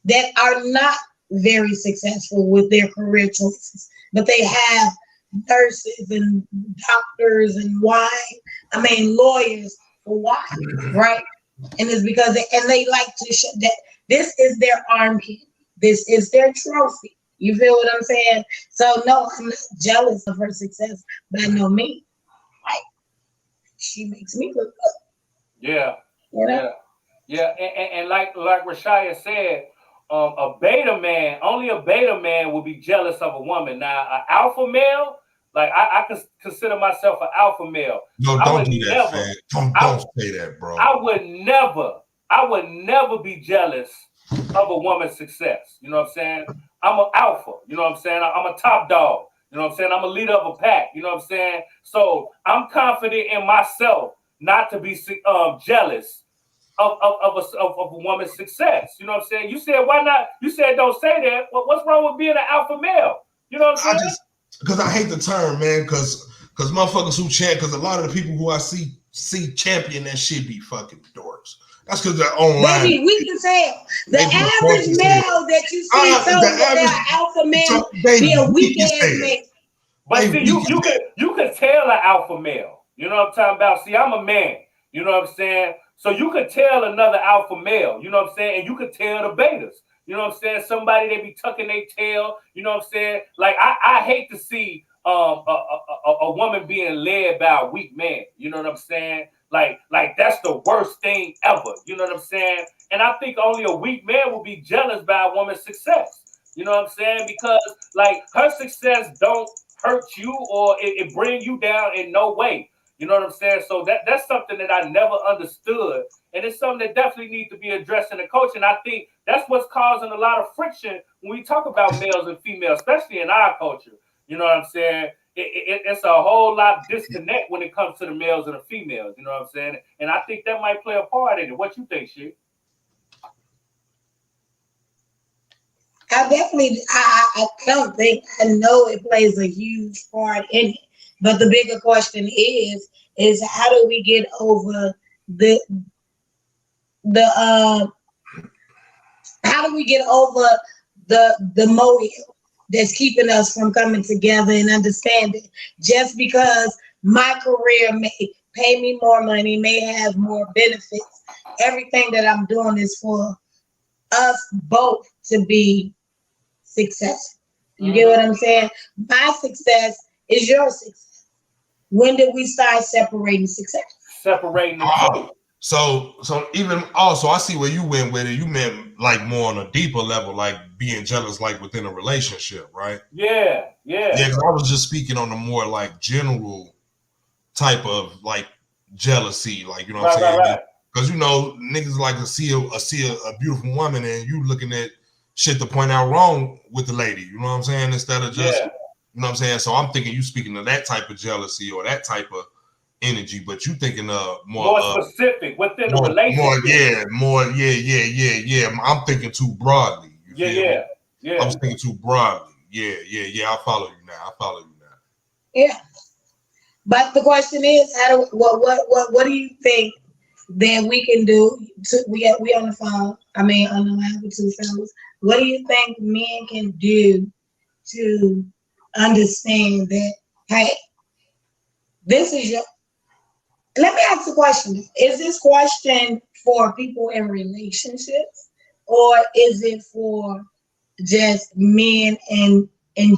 that are not very successful with their career choices, but they have nurses and doctors and lawyers for why, right? And it's because they like to show that this is their arm candy, this is their trophy. You feel what I'm saying? So no, I'm not jealous of her success by no means. Like she makes me look good, Yeah. you know. Yeah. Yeah. And like Rashaya said, only a beta man will be jealous of a woman. Now, an alpha male, like I consider myself an alpha male. No, I don't would do that, never, fam. Don't I, say that, bro. I would never, I would never be jealous of a woman's success. You know what I'm saying? I'm an alpha. You know what I'm saying? I'm a top dog. You know what I'm saying? I'm a leader of a pack. You know what I'm saying? So I'm confident in myself not to be jealous of a woman's success. You know what I'm saying? You said why not? You said don't say that. What's wrong with being an alpha male? You know what I'm I saying? just because I hate the term, man. Because motherfuckers who champ, because a lot of the people who I see champion that shit be fucking dorks. That's because they're online. Baby, we can tell the They be dorks average as hell. male that you see The telling that they're average, an alpha male so they be a weak weak as ass hell. man. But They see, weak as hell. you could tell an alpha male. You know what I'm talking about? See, I'm a man. You know what I'm saying? So you could tell another alpha male. You know what I'm saying? And you could tell the betas. You know what I'm saying? Somebody they be tucking their tail. You know what I'm saying? Like I hate to see a woman being led by a weak man. You know what I'm saying? Like that's the worst thing ever. You know what I'm saying? And I think only a weak man will be jealous by a woman's success. You know what I'm saying? Because like her success don't hurt you or it bring you down in no way. You know what I'm saying? So that's something that I never understood. And it's something that definitely needs to be addressed in the coach. And I think that's what's causing a lot of friction when we talk about males and females, especially in our culture. You know what I'm saying? It's a whole lot disconnect when it comes to the males and the females. You know what I'm saying? And I think that might play a part in it. What you think, shit? I definitely, I don't think, I know it plays a huge part in it. But the bigger question is how do we get over the the how do we get over the motive that's keeping us from coming together and understanding just because my career may pay me more money, may have more benefits, everything that I'm doing is for us both to be successful. You get what Mm-hmm. I'm saying? My success is your success. When did we start separating success? Separating the two. Oh, so even also, I see where you went with it. You meant like more on a deeper level, like being jealous, like within a relationship, right? Yeah. Yeah, because I was just speaking on a more like general type of like jealousy, like, you know what I'm saying? Right. Because, you know, niggas like to see a beautiful woman and you looking at shit to point out wrong with the lady, you know what I'm saying? Instead of just, you know what I'm saying? So I'm thinking you speaking of that type of jealousy or that type of energy, but you thinking of more specific within the relationship. Yeah. I'm thinking too broadly. Yeah. I was thinking too broadly. Yeah. I follow you now. Yeah. But the question is, what do you think that we can do? We on the phone. I mean, on the line with two fellas. What do you think men can do to understand that? Hey, this is your. Let me ask a question. Is this question for people in relationships, or is it for just men in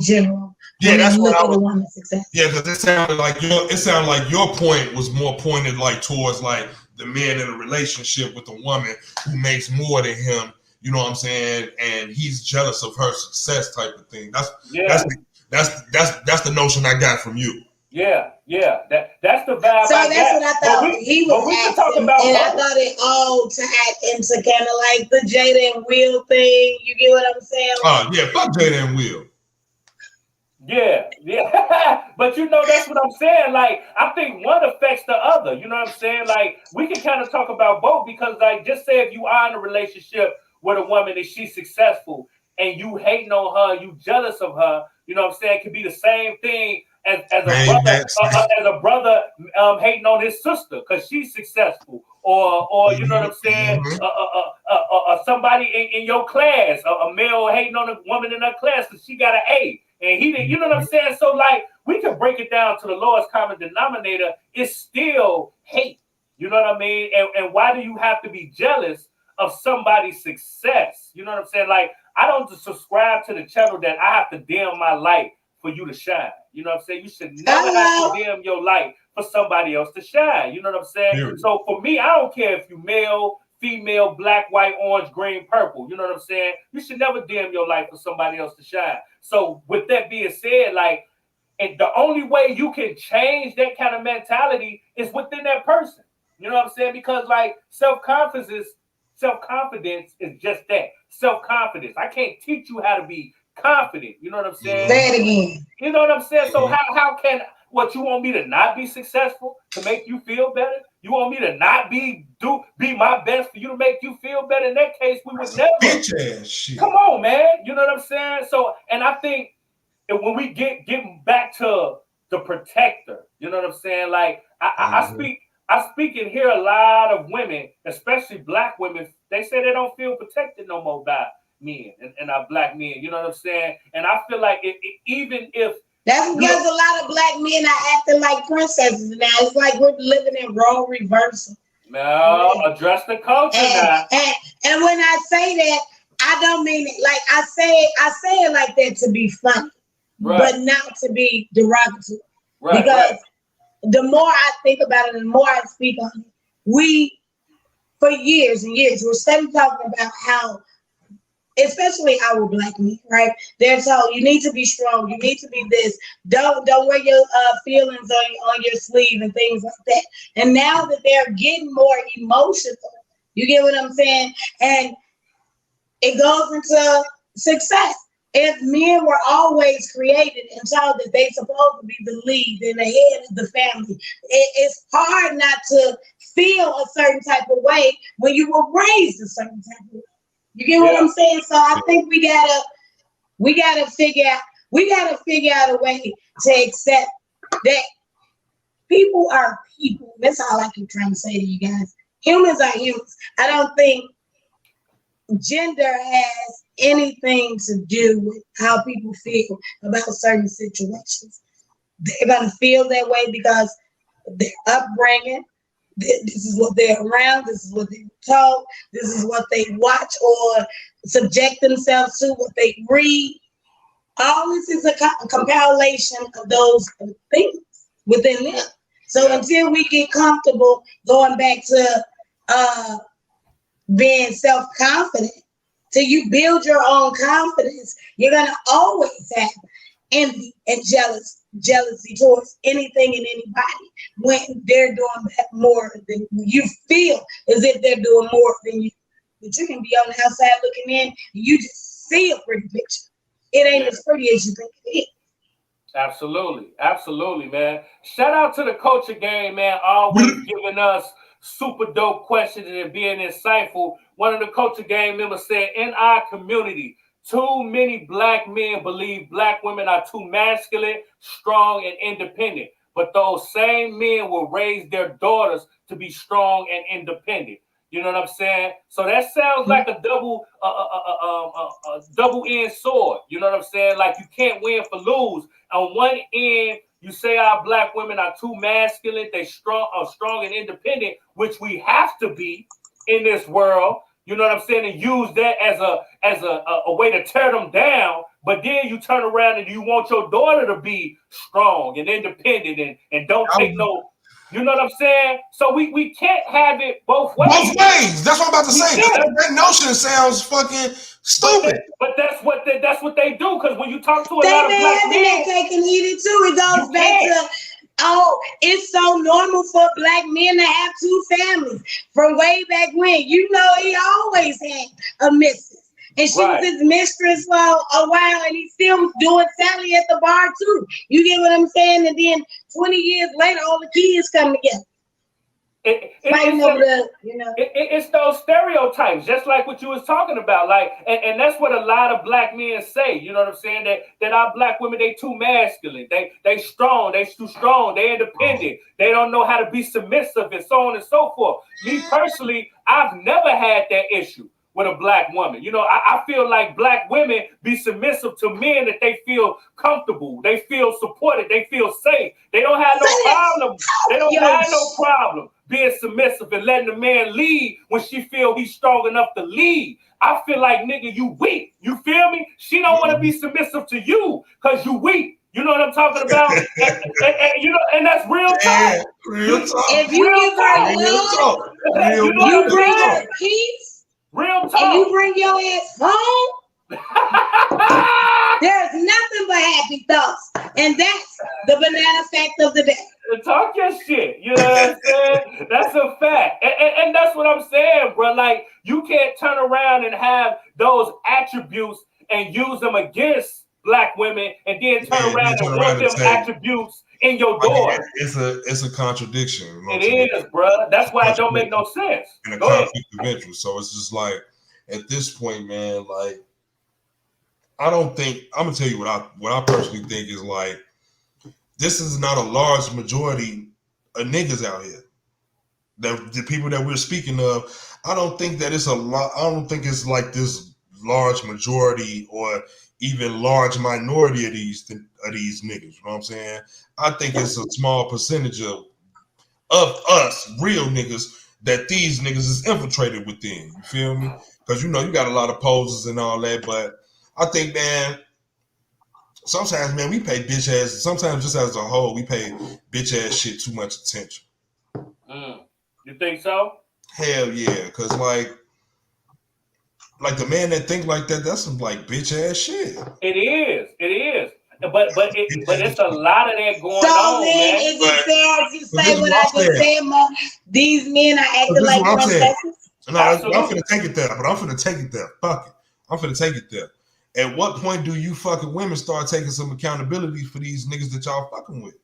general? Yeah, that's what I was. A woman's success. Yeah, because it sounded like your point was more pointed like towards like the man in a relationship with a woman who makes more than him. You know what I'm saying? And he's jealous of her success, type of thing. That's the notion I got from you. Yeah. That's the vibe. So that's what I thought he was asking, and I thought it all tied into kind of like the Jada and Will thing. You get what I'm saying? Oh yeah, fuck Jada and Will. Yeah. But you know, that's what I'm saying. Like, I think one affects the other. You know what I'm saying? Like, we can kind of talk about both because, like, just say if you are in a relationship with a woman and she's successful and you hating on her, you jealous of her, you know what I'm saying? It could be the same thing as a brother hating on his sister because she's successful, or you know what I'm saying, somebody in your class, a male hating on a woman in her class because she got an A and he didn't. You know what I'm saying? So like we can break it down to the lowest common denominator. It's still hate. You know what I mean? And why do you have to be jealous of somebody's success? You know what I'm saying? Like I don't subscribe to the channel that I have to dim my light for you to shine. You know what I'm saying? You should never have to dim your light for somebody else to shine. You know what I'm saying? Period. So for me, I don't care if you male, female, black, white, orange, green, purple. You know what I'm saying? You should never dim your light for somebody else to shine. So with that being said, like, and the only way you can change that kind of mentality is within that person. You know what I'm saying? Because like self-confidence is just that. Self-confidence. I can't teach you how to be confident. You know what I'm saying? Say it again. You know what I'm saying? So how can what you want me to not be successful to make you feel better? You want me to not be my best for you to make you feel better? In that case, we would never. Bitch ass shit. Come on, man. You know what I'm saying? So, and I think when we get back to the protector, you know what I'm saying? Like I speak and hear a lot of women, especially black women. They say they don't feel protected no more by men and our black men. You know what I'm saying? And I feel like even if that's because a lot of black men are acting like princesses now. It's like we're living in role reversal. No, address the culture now. And when I say that, I don't mean it like I say it like that to be funny, but not to be derogatory. Because the more I think about it, and the more I speak on it, we, for years and years, we're steadily talking about how, especially our black men, right? They're told you need to be strong, you need to be this. Don't wear your feelings on your sleeve and things like that. And now that they're getting more emotional, you get what I'm saying? And it goes into success. If men were always created and told that they're supposed to be the lead and the head of the family, it's hard not to feel a certain type of way when you were raised a certain type of way. You get what I'm saying? So I think we gotta figure out a way to accept that people are people. That's all I keep trying to say to you guys. Humans are humans. I don't think gender has anything to do with how people feel about certain situations. They're gonna feel that way because their upbringing. This is what they're around. This is what they're taught. This is what they watch or subject themselves to, what they read. All this is a compilation of those things within them. So until we get comfortable going back to being self-confident, till you build your own confidence, you're going to always have envy and jealousy towards anything and anybody when they're doing more than you feel as if they're doing more than you. But you can be on the outside looking in and you just see a pretty picture. It ain't as pretty as you think it is. Absolutely, man. Shout out to the Culture Game, man. Always giving us super dope questions and being insightful. One of the Culture Game members said, in our community, too many black men believe black women are too masculine, strong, and independent. But those same men will raise their daughters to be strong and independent. You know what I'm saying? So that sounds like a double-edged sword. You know what I'm saying? Like you can't win for lose. On one end, you say our black women are too masculine, they strong and independent, which we have to be in this world. You know what I'm saying? And use that as a way to tear them down. But then you turn around and you want your daughter to be strong and independent and don't take no. You know what I'm saying? So we can't have it both ways. Both ways. That's what I'm about to say. That notion sounds fucking stupid. But that's what they do. Because when you talk to a lot of black men, they taking heated too. It goes back to it's so normal for black men to have two families from way back when. You know, he always had a mistress. And she was his mistress for a while, and he's still doing Sally at the bar too. You get what I'm saying? And then 20 years later, all the kids come together. It's those stereotypes, just like what you was talking about. Like, and that's what a lot of black men say. You know what I'm saying? That our black women, they too masculine. They strong. They too strong. They independent. They don't know how to be submissive and so on and so forth. Me personally, I've never had that issue with a black woman. You know, I feel like black women be submissive to men that they feel comfortable, they feel supported, they feel safe. They don't have no problem. They don't have no problem being submissive and letting the man lead when she feel he's strong enough to lead. I feel like, nigga, you weak. You feel me? She don't want to be submissive to you because you weak. You know what I'm talking about? and you know, and that's real talk. Real talk. If you give her love, you bring her peace. Real talk. And you bring your ass home, there's nothing but happy thoughts. And that's the banana fact of the day. Talk your shit. You know what I'm saying? That's a fact. And that's what I'm saying, bro. Like, you can't turn around and have those attributes and use them against black women and then turn around and want them attributes in your door. It's a contradiction. You know it is, bro. That's why it don't make no sense. And a conflict of interest. So it's just like, at this point, man, like, I don't think, I'm gonna tell you what I personally think is like, this is not a large majority of niggas out here. The people that we're speaking of, I don't think that it's a lot. I don't think it's like this large majority or even large minority of these niggas. You know what I'm saying? I think it's a small percentage of us real niggas that these niggas is infiltrated within. You feel me? Because you know you got a lot of poses and all that, but I think, man, sometimes, man, we pay bitch ass. Sometimes, just as a whole, we pay bitch ass shit too much attention. You think so? Hell yeah, because like the man that think like that, that's some like bitch ass shit. It is. But it's a lot of that going on. So then, is it fair to say what I just said? These men are acting like princesses. No, I'm finna take it there. But I'm finna take it there. Fuck it. I'm finna take it there. At what point do you fucking women start taking some accountability for these niggas that y'all fucking with?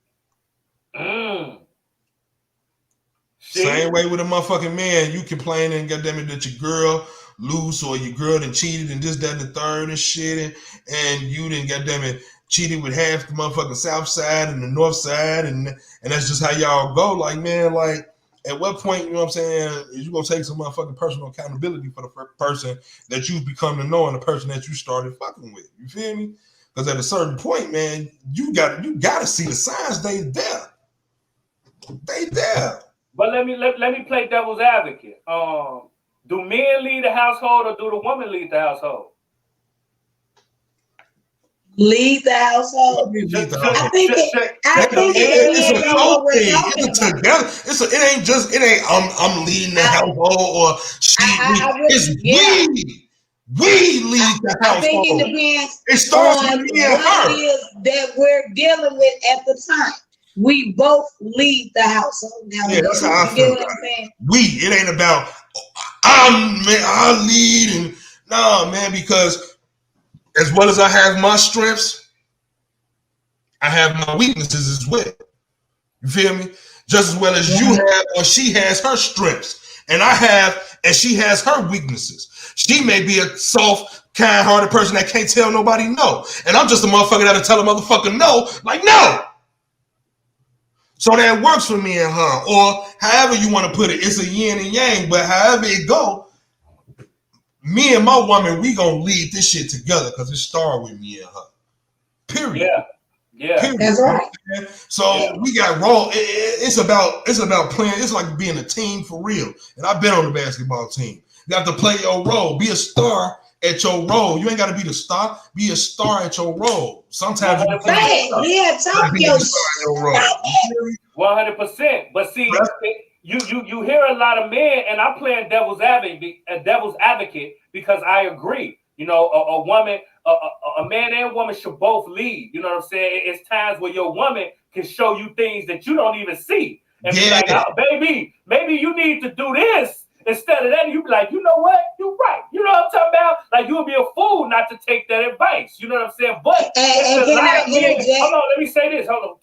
Same way with a motherfucking man, you complaining, goddammit, that your girl loose or your girl done cheated and this, that, and the third and shit, and you done goddammit cheated with half the motherfucking south side and the north side, and that's just how y'all go. Like, man, like, at what point, you know what I'm saying, is you gonna take some motherfucking personal accountability for the person that you've become to know and the person that you started fucking with? You feel me? Because at a certain point, man, you gotta see the signs. They there. They there. But let me play devil's advocate. Do men lead the household or do the woman lead the household? Lead the household. I think it's a whole thing. It's together. It ain't just I'm leading the household or she. It's we. We lead the household. I think it depends it starts on with me and what her. it is that we're dealing with at the time. We both lead the household. Now, Yeah, that's how I you feel. get what I'm saying? It ain't about I lead and no, man, because as well as I have my strengths, I have my weaknesses as well. You feel me? Just as well as you have, or she has her strengths, and I have, and she has her weaknesses. She may be a soft, kind-hearted person that can't tell nobody no, and I'm just a motherfucker that'll tell a motherfucker no, like no. So that works for me and her, or however you want to put it. It's a yin and yang, but however it go, me and my woman, we gonna lead this shit together because it started with me and her. Period. Yeah. Period. That's right. So we got role. It's about playing. It's like being a team for real. And I've been on the basketball team. You have to play your role. Be a star at your role. You ain't got to be the star. Be a star at your role. Sometimes you can talk your role. 100%. But see, you hear a lot of men, and I'm playing devil's advocate because I agree. You know, a woman, a man and woman should both lead. You know what I'm saying? It's times where your woman can show you things that you don't even see, and be like, oh, baby, maybe you need to do this instead of that. And you be like, you know what? You're right. You know what I'm talking about? Like, you would be a fool not to take that advice. You know what I'm saying? But it's a lot of men. Hold on, let me say this. Hold on,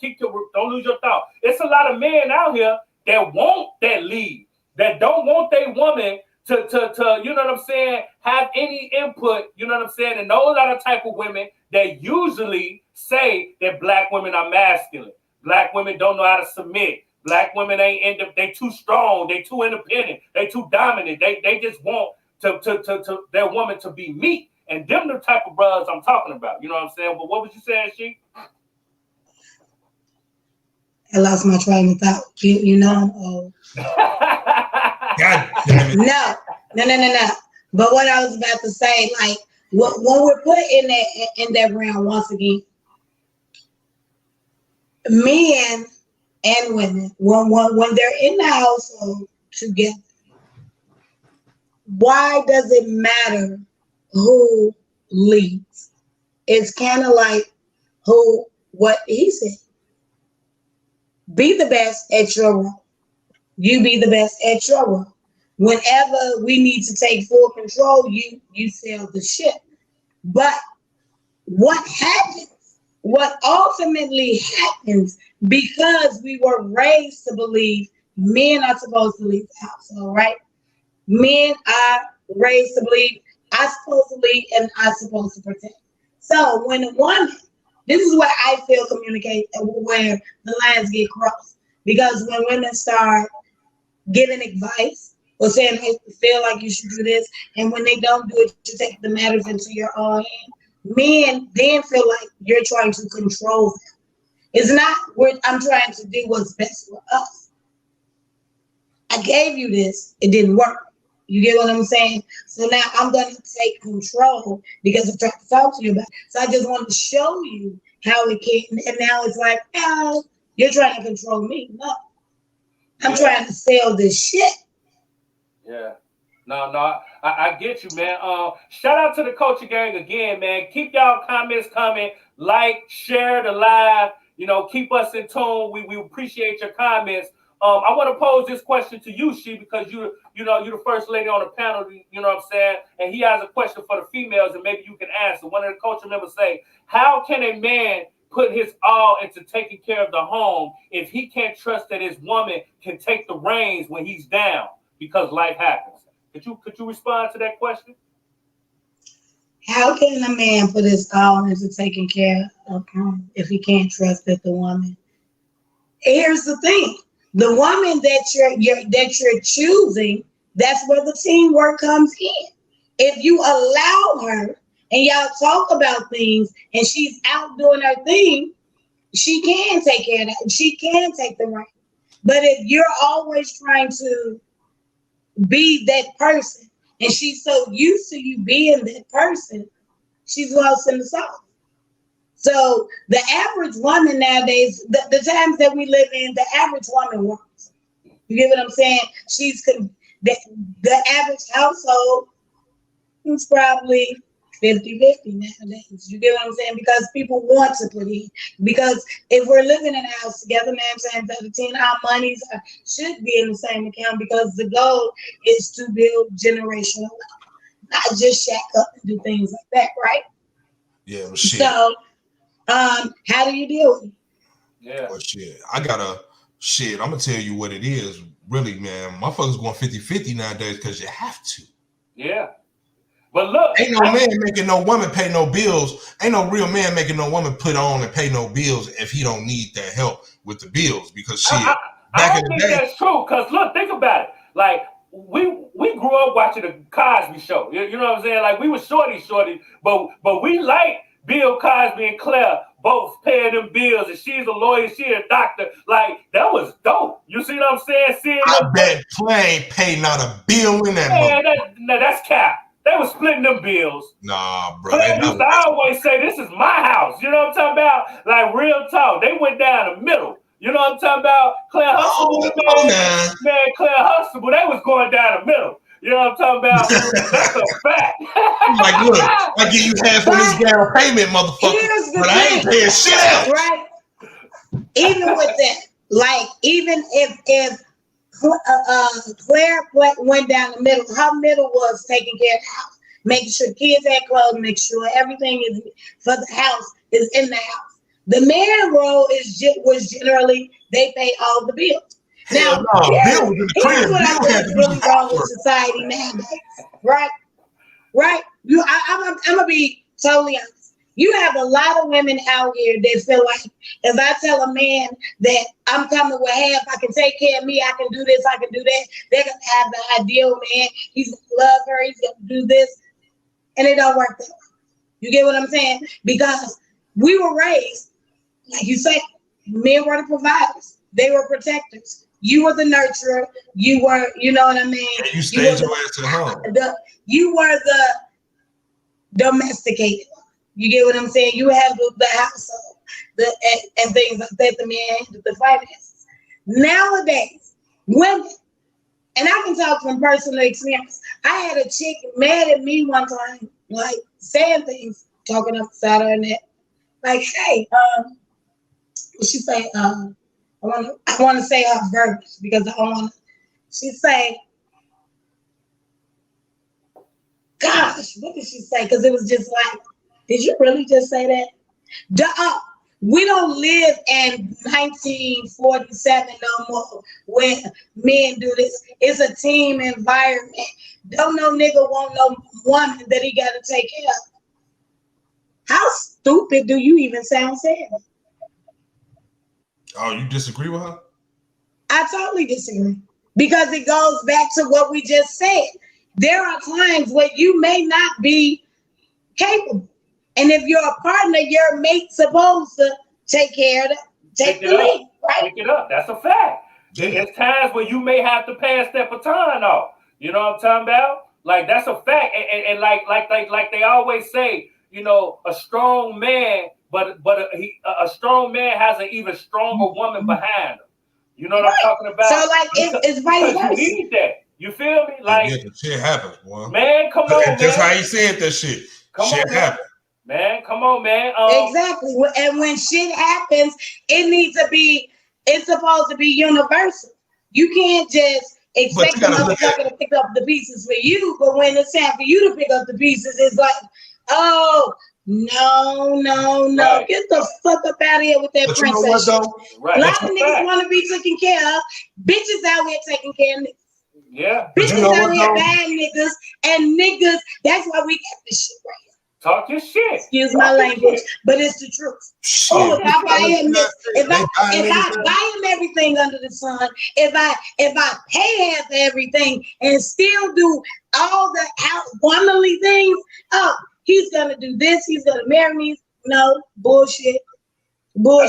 don't lose your thought. It's a lot of men out here that want that lead, that don't want their woman to you know what I'm saying, have any input, you know what I'm saying? And those are the type of women that usually say that black women are masculine. Black women don't know how to submit. Black women they too strong, they too independent, they too dominant. They just want to their woman to be meek. And them the type of brothers I'm talking about. You know what I'm saying? But what was you saying, She? I lost my train of thought. You know I'm old. God damn it. No. But what I was about to say, like, when we're put in that realm, once again, men and women, when they're in the household together, why does it matter who leads? It's kind of like what he said. Be the best at your role. You be the best at your role. Whenever we need to take full control, you sail the ship. But what happens? What ultimately happens, because we were raised to believe men are supposed to lead the household, right? Men are raised to believe I'm supposed to lead and I'm supposed to protect. So when a woman, this is where I feel where the lines get crossed. Because when women start giving advice or saying, hey, feel like you should do this, and when they don't do it, you take the matters into your own hand. Men then feel like you're trying to control them. It's not what I'm trying to do what's best for us. I gave you this, it didn't work. You get what I'm saying? So now I'm going to take control because I'm trying to talk to you about it. So I just want to show you how it can. And now it's like, oh, you're trying to control me. No. I'm trying to sell this shit. Yeah. No, I get you, man. Shout out to the Culture Gang again, man. Keep y'all comments coming. Like, share the live. You know, keep us in tune. We appreciate your comments. I want to pose this question to you, She, because you're the first lady on the panel. You know what I'm saying? And he has a question for the females, and maybe you can answer. One of the culture members say, "How can a man put his all into taking care of the home if he can't trust that his woman can take the reins when he's down because life happens?" Could you respond to that question? How can a man put his all into taking care of him if he can't trust that the woman? Here's the thing: the woman that you're choosing, that's where the teamwork comes in. If you allow her and y'all talk about things and she's out doing her thing, she can take care of that. She can take the reins. But if you're always trying to be that person, and she's so used to you being that person, she's lost in the sauce. So the average woman nowadays, the times that we live in, the average woman works. You get what I'm saying? The average household It's probably 50-50 nowadays. You get what I'm saying? Because people want to put in. Because if we're living in a house together, man, I'm saying 13, our monies should be in the same account because the goal is to build generational wealth, not just shack up and do things like that, right? Yeah, well, shit. So, how do you deal with it? Yeah. Well, shit. I'm gonna tell you what it is. Really, man, motherfuckers going 50-50 nowadays because you have to. Yeah. But look, ain't no man making no woman pay no bills. Ain't no real man making no woman put on and pay no bills if he don't need that help with the bills. Because shit, I don't think that's true. Cause look, think about it. Like we grew up watching the Cosby Show. You know what I'm saying? Like we were shorty, but we like Bill Cosby and Claire both paying them bills, and she's a lawyer, she a doctor. Like that was dope. You see what I'm saying? I bet Clay ain't pay not a bill in that movie. That's cap. They were splitting them bills. Nah, bro. Claire used to always say, "This is my house." You know what I'm talking about? Like real talk. They went down the middle. You know what I'm talking about? Claire Huxtable, man, Claire Huxtable, they was going down the middle. You know what I'm talking about? That's a fact. Like, look, I give you half on this down payment, motherfucker, but I ain't paying shit else. Right? Even with that, like, even if Claire went down the middle, her middle was taking care of the house, making sure the kids had clothes, make sure everything is for the house is in the house. The man role was generally they pay all the bills. Now, here's what I think is really wrong with society nowadays, right? Right? I'm gonna be totally honest. You have a lot of women out here that feel like if I tell a man that I'm coming with half, I can take care of me, I can do this, I can do that, they're gonna have the ideal man. He's gonna love her, he's gonna do this, and it don't work that way. You get what I'm saying? Because we were raised, like you said, men were the providers, they were protectors. You were the nurturer. You were, you know what I mean? And you stayed your ass at home. You were the domesticated. You get what I'm saying? You have the household, and things like that. The man, the finances. Nowadays, women, and I can talk from personal experience. I had a chick mad at me one time, like saying things, talking up the side of her neck, like, "Hey, what she say? I want to say her verbiage because I don't want to." She say, "Gosh, what did she say?" Because it was just like, did you really just say that? Duh. We don't live in 1947 no more when men do this. It's a team environment. Don't no nigga want no woman that he got to take care of. How stupid do you even sound saying that? Oh, you disagree with her? I totally disagree. Because it goes back to what we just said. There are times where you may not be capable. And if you're a partner, your mate's supposed to take care of it. Take the lead, right? Pick it up. That's a fact. There's times where you may have to pass that baton off. You know what I'm talking about? Like that's a fact. And like they always say, you know, a strong man, but a strong man has an even stronger woman behind him. You know what I'm talking about? So like it's vice versa. You need that. You feel me? Like yeah, shit happens, boy. Man, come on, That's man. how he said that shit. Come shit on, happens. Man, come on, man. Exactly. And when shit happens, it's supposed to be universal. You can't just expect the motherfucker to pick up the pieces for you, but when it's time for you to pick up the pieces, it's like, oh, no. Right. Get the fuck up out of here with that princess. You know what, though? Right. A lot of niggas want to be taken care of. Bitches out here taking care of niggas. Yeah. Bitches out here bad niggas, and niggas, that's why we got this shit right here. Talk your shit. Excuse my language, but it's the truth. Shit. Oh, if I buy him everything under the sun, if I pay half everything and still do all the womanly things, oh, he's gonna do this, he's gonna marry me. No, bullshit. I'm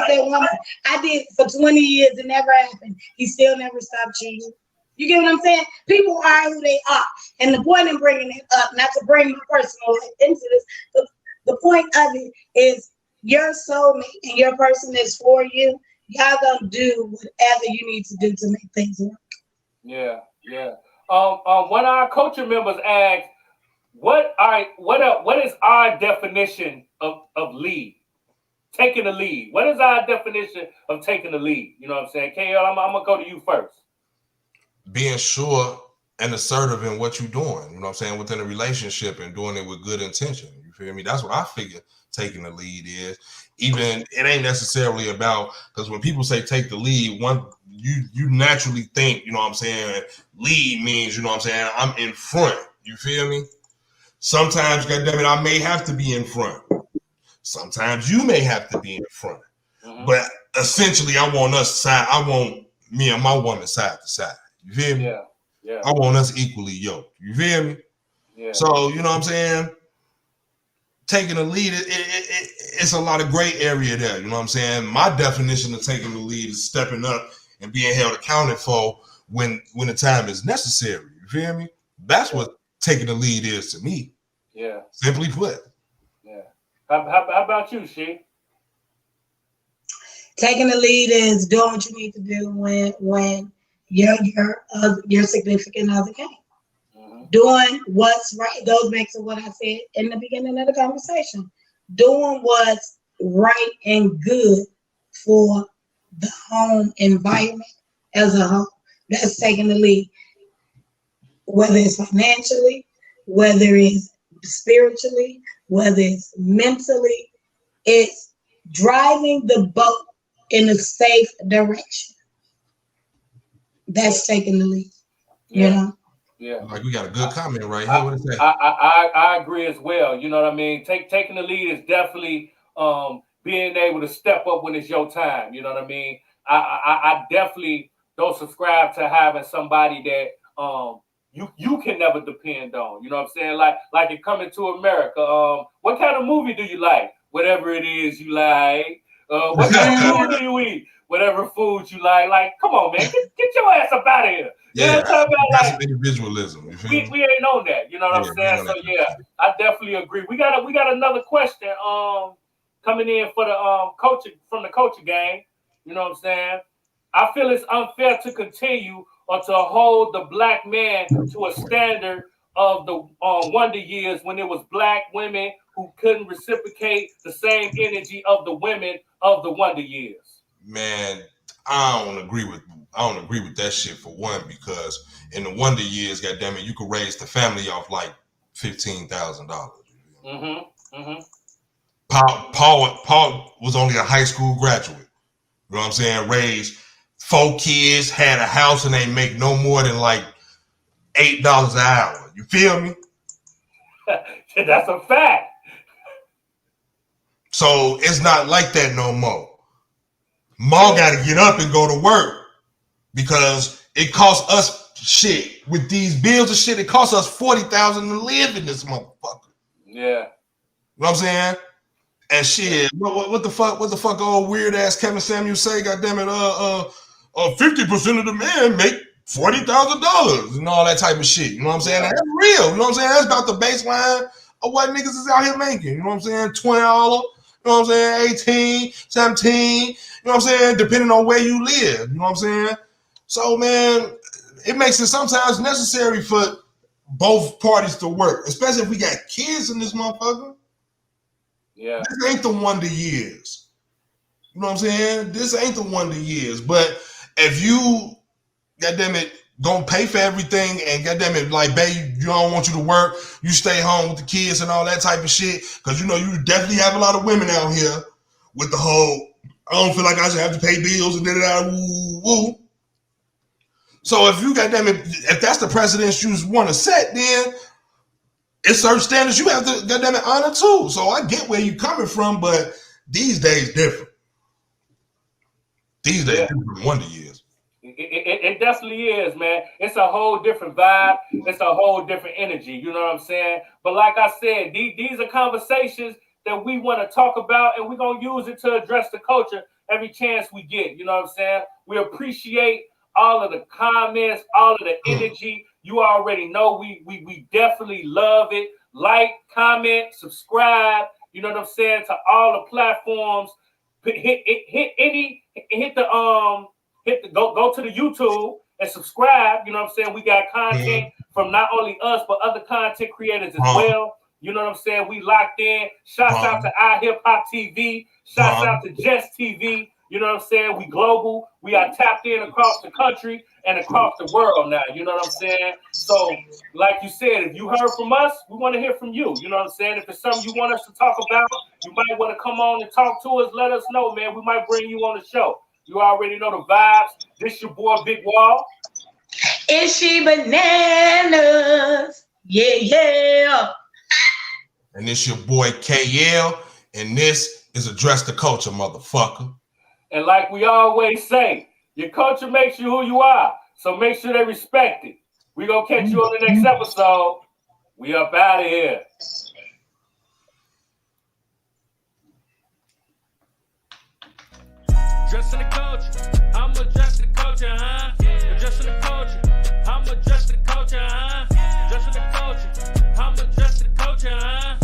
saying woman. I did it for 20 years, it never happened. He still never stopped cheating. You get what I'm saying? People are who they are. And the point in bringing it up, not to bring my personal life into this, but the point of it is your soulmate and your person that's for you, y'all gonna do whatever you need to do to make things work. Yeah. One of our coaching members asked, What is our definition of lead? Taking the lead. What is our definition of taking the lead? You know what I'm saying? KL, I'm gonna go to you first. Being sure and assertive in what you're doing, you know what I'm saying, within a relationship and doing it with good intention. You feel me? That's what I figure taking the lead is. Even it ain't necessarily about, because when people say take the lead, you naturally think, you know what I'm saying, lead means, you know what I'm saying, I'm in front. You feel me? Sometimes, goddammit, I may have to be in front. Sometimes you may have to be in front. Mm-hmm. But essentially, I want me and my woman side to side. You feel me? Yeah. Yeah. I want us equally yoked. You feel me? Yeah. So, you know what I'm saying? Taking the lead, it's a lot of gray area there. You know what I'm saying? My definition of taking the lead is stepping up and being held accountable for when the time is necessary. You feel me? That's what taking the lead is to me. Yeah. Simply put. Yeah. How about you, She? Taking the lead is doing what you need to do when your significant other can't. Doing what's right goes back to what I said in the beginning of the conversation. Doing what's right and good for the home environment as a whole. That's taking the lead. Whether it's financially, whether it's spiritually, whether it's mentally, it's driving the boat in a safe direction. That's taking the lead. You know? Yeah. Like we got a good comment right here. What is that? I agree as well. You know what I mean? Taking the lead is definitely being able to step up when it's your time. You know what I mean? I definitely don't subscribe to having somebody that you can never depend on. You know what I'm saying? Like in Coming to America. What kind of movie do you like? Whatever it is you like. What kind of food do you eat? Whatever food you like. Like, come on, man, get your ass up out of here. You know what I'm talking about? Like individualism. We ain't on that. You know what I'm saying? So I definitely agree. We got another question coming in for the coaching from the coaching gang. You know what I'm saying? I feel it's unfair to continue or to hold the black man to a standard of the Wonder Years when it was black women who couldn't reciprocate the same energy of the women of the Wonder Years. Man, I don't agree with that shit for one, because in the Wonder Years, goddammit, you could raise the family off like $15,000. Paul was only a high school graduate. You know what I'm saying? Raised 4 kids, had a house, and they make no more than like $8 an hour. You feel me? That's a fact. So it's not like that no more. Ma got to get up and go to work because it costs us shit with these bills and shit. It costs us $40,000 to live in this motherfucker. Yeah. You know what I'm saying? And shit, what the fuck old weird ass Kevin Samuels say? Goddamn it, 50% of the men make $40,000 and all that type of shit. You know what I'm saying? That's real. You know what I'm saying? That's about the baseline of what niggas is out here making. You know what I'm saying? $20. You know what I'm saying? 18, 17. You know what I'm saying? Depending on where you live. You know what I'm saying? So, man, it makes it sometimes necessary for both parties to work, especially if we got kids in this motherfucker. Yeah. This ain't the Wonder Years. You know what I'm saying? This ain't the Wonder Years. But if you, goddammit, gonna pay for everything and goddammit, like, babe, you don't want you to work, you stay home with the kids and all that type of shit, because you know you definitely have a lot of women out here with the whole, I don't feel like I should have to pay bills and da-da-da, woo. So if you, goddammit, if that's the precedence you want to set, then it's certain standards you have to, goddammit, honor too. So I get where you're coming from, but these days different. These days different Wonder Years. It definitely is, man. It's a whole different vibe. It's a whole different energy. You know what I'm saying? But like I said, these are conversations that we want to talk about, and we're going to use it to address the culture every chance we get. You know what I'm saying? We appreciate all of the comments, all of the energy. You already know we definitely love it. Like, comment, subscribe. You know what I'm saying? To all the platforms. Go to the YouTube and subscribe. You know what I'm saying? We got content from not only us, but other content creators as well. You know what I'm saying? We locked in. Shouts out to iHip-Hop TV. Shouts out to Jess TV. You know what I'm saying? We global. We are tapped in across the country and across the world now. You know what I'm saying? So, like you said, if you heard from us, we want to hear from you. You know what I'm saying? If it's something you want us to talk about, you might want to come on and talk to us. Let us know, man. We might bring you on the show. You already know the vibes. This your boy, Big Wall. It's she bananas. Yeah. And this your boy, KL. And this is Address the Culture, motherfucker. And like we always say, your culture makes you who you are. So make sure they respect it. We're going to catch you on the next episode. We up out of here. Addressing the culture. I'm addressing the culture, huh? Addressing the culture. I'm addressing the culture, huh? Addressing the culture. I'm addressing the culture, huh?